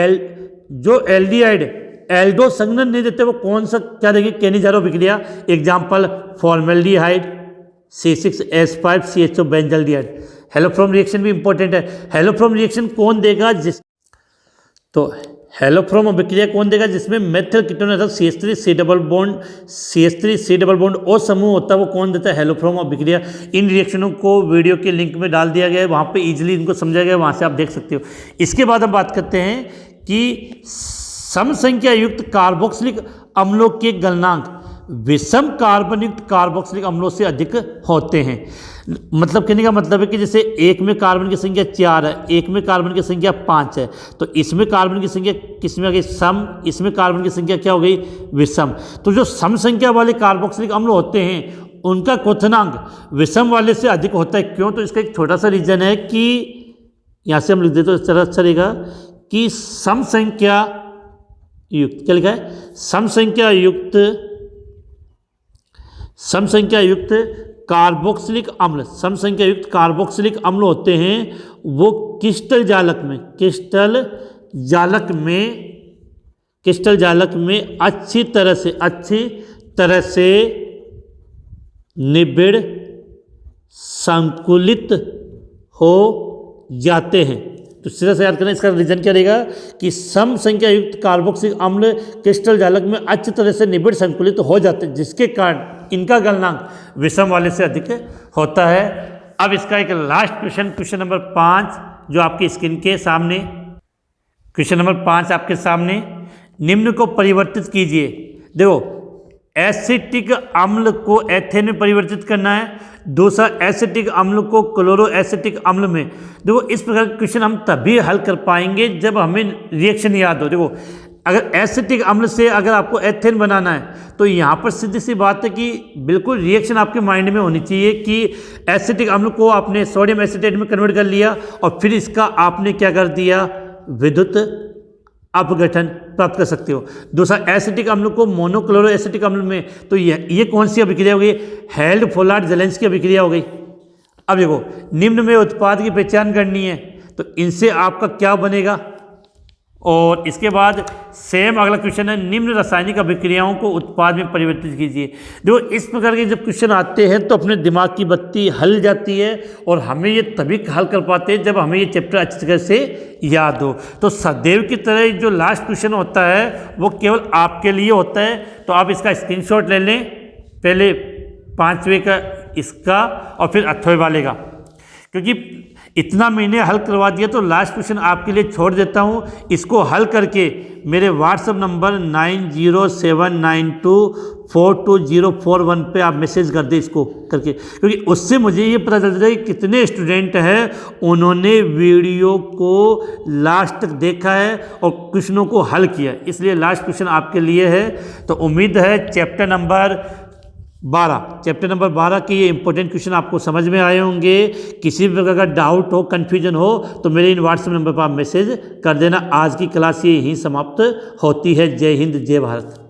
एल्डिहाइड एल्डो संघनन नहीं देते वो कौन सा क्या देंगे, केनिजारो अभिक्रिया। Example formaldehyde C6H5CHO benzaldehyde. Haloform reaction भी इंपॉर्टेंट है। हेलोफ्रोम रिएक्शन कौन देगा, तो हेलोफ्रोम अभिक्रिया कौन देगा जिसमें मेथिल कीटोन अर्थात CH3C डबल बॉन्ड ओ समूह होता है, वो कौन देता है, हेलोफ्रोम अभिक्रिया। इन रिएक्शनों को वीडियो के लिंक में डाल दिया गया है, वहाँ पे इजीली इनको समझा गया है, वहाँ से आप देख सकते हो। इसके बाद हम बात करते हैं कि सम संख्या युक्त कार्बोक्सिलिक अम्लों के गलनांक विषम कार्बन युक्त कार्बोक्सिलिक अम्लों से अधिक होते हैं। मतलब कहने का मतलब है कि जैसे एक में कार्बन की संख्या 4 है, एक में कार्बन की संख्या 5 है, तो इसमें कार्बन की संख्या किस में आ गई, सम, इसमें कार्बन की संख्या क्या हो गई, विषम। तो जो सम संख्या वाले कार्बोक्सिलिक अम्ल होते हैं उनका क्वथनांक विषम वाले से अधिक होता है। क्यों, तो इसका एक छोटा सा रीजन है कि यहाँ से हम लिख देते तो इस तरह अच्छा रहेगा कि सम संख्या युक्त, क्या लिखा है, सम संख्या युक्त कार्बोक्सिलिक अम्ल, सम संख्या युक्त कार्बोक्सिलिक अम्ल होते हैं वो क्रिस्टल जालक में अच्छी तरह से निबिड़ संकुलित हो जाते हैं। तो सीधा से याद करना, इसका रीजन क्या रहेगा कि सम संख्या युक्त कार्बोक्सिलिक अम्ल क्रिस्टल जालक में अच्छी तरह से निबिड़ संकुलित हो जाते हैं, जिसके कारण इनका गलनांक विषम वाले से अधिक होता है। अब इसका एक लास्ट क्वेश्चन नंबर 5 जो आपकी स्क्रीन के सामने, क्वेश्चन नंबर 5 आपके सामने, निम्न को परिवर्तित कीजिए। देखो, एसिटिक अम्ल को एथेन में परिवर्तित करना है, दूसरा एसिटिक अम्ल को क्लोरो एसिटिक अम्ल में। देखो, इस प्रकार के क्वेश्चन हम तभी हल कर पाएंगे जब हमें रिएक्शन याद हो। देखो, अगर एसिटिक अम्ल से अगर आपको एथेन बनाना है तो यहाँ पर सीधी सी बात है कि बिल्कुल रिएक्शन आपके माइंड में होनी चाहिए कि एसिटिक अम्ल को आपने सोडियम एसीटेट में कन्वर्ट कर लिया और फिर इसका आपने क्या कर दिया, विद्युत अपघटन प्राप्त कर सकते हो। दूसरा एसिटिक अम्ल को मोनोक्लोरो एसिटिक अम्ल में, तो ये कौन सी अभिक्रिया हो गई, हेल्ड फोलार्ड जेलेंस्की की अभिक्रिया हो गई। अब देखो, निम्न में उत्पाद की पहचान करनी है, तो इनसे आपका क्या बनेगा। और इसके बाद सेम अगला क्वेश्चन है, निम्न रासायनिक अभिक्रियाओं को उत्पाद में परिवर्तित कीजिए। देखो, इस प्रकार के जब क्वेश्चन आते हैं तो अपने दिमाग की बत्ती हल जाती है और हमें ये तभी हल कर पाते हैं जब हमें ये चैप्टर अच्छी तरह से याद हो। तो सदैव की तरह जो लास्ट क्वेश्चन होता है वो केवल आपके लिए होता है, तो आप इसका स्क्रीनशॉट ले लें, पहले 5वें का इसका और फिर 8वें वाले का, क्योंकि इतना मैंने हल करवा दिया तो लास्ट क्वेश्चन आपके लिए छोड़ देता हूँ। इसको हल करके मेरे व्हाट्सएप नंबर 9079242041 पे आप मैसेज कर दें इसको करके, क्योंकि उससे मुझे ये पता चलता है कि कितने स्टूडेंट हैं उन्होंने वीडियो को लास्ट तक देखा है और क्वेश्चनों को हल किया। इसलिए लास्ट क्वेश्चन आपके लिए है। तो उम्मीद है चैप्टर नंबर 12 के ये इंपॉर्टेंट क्वेश्चन आपको समझ में आए होंगे। किसी भी प्रकार का डाउट हो, कन्फ्यूजन हो तो मेरे इन व्हाट्सएप नंबर पर आप मैसेज कर देना। आज की क्लास यहीं समाप्त होती है। जय हिंद, जय भारत।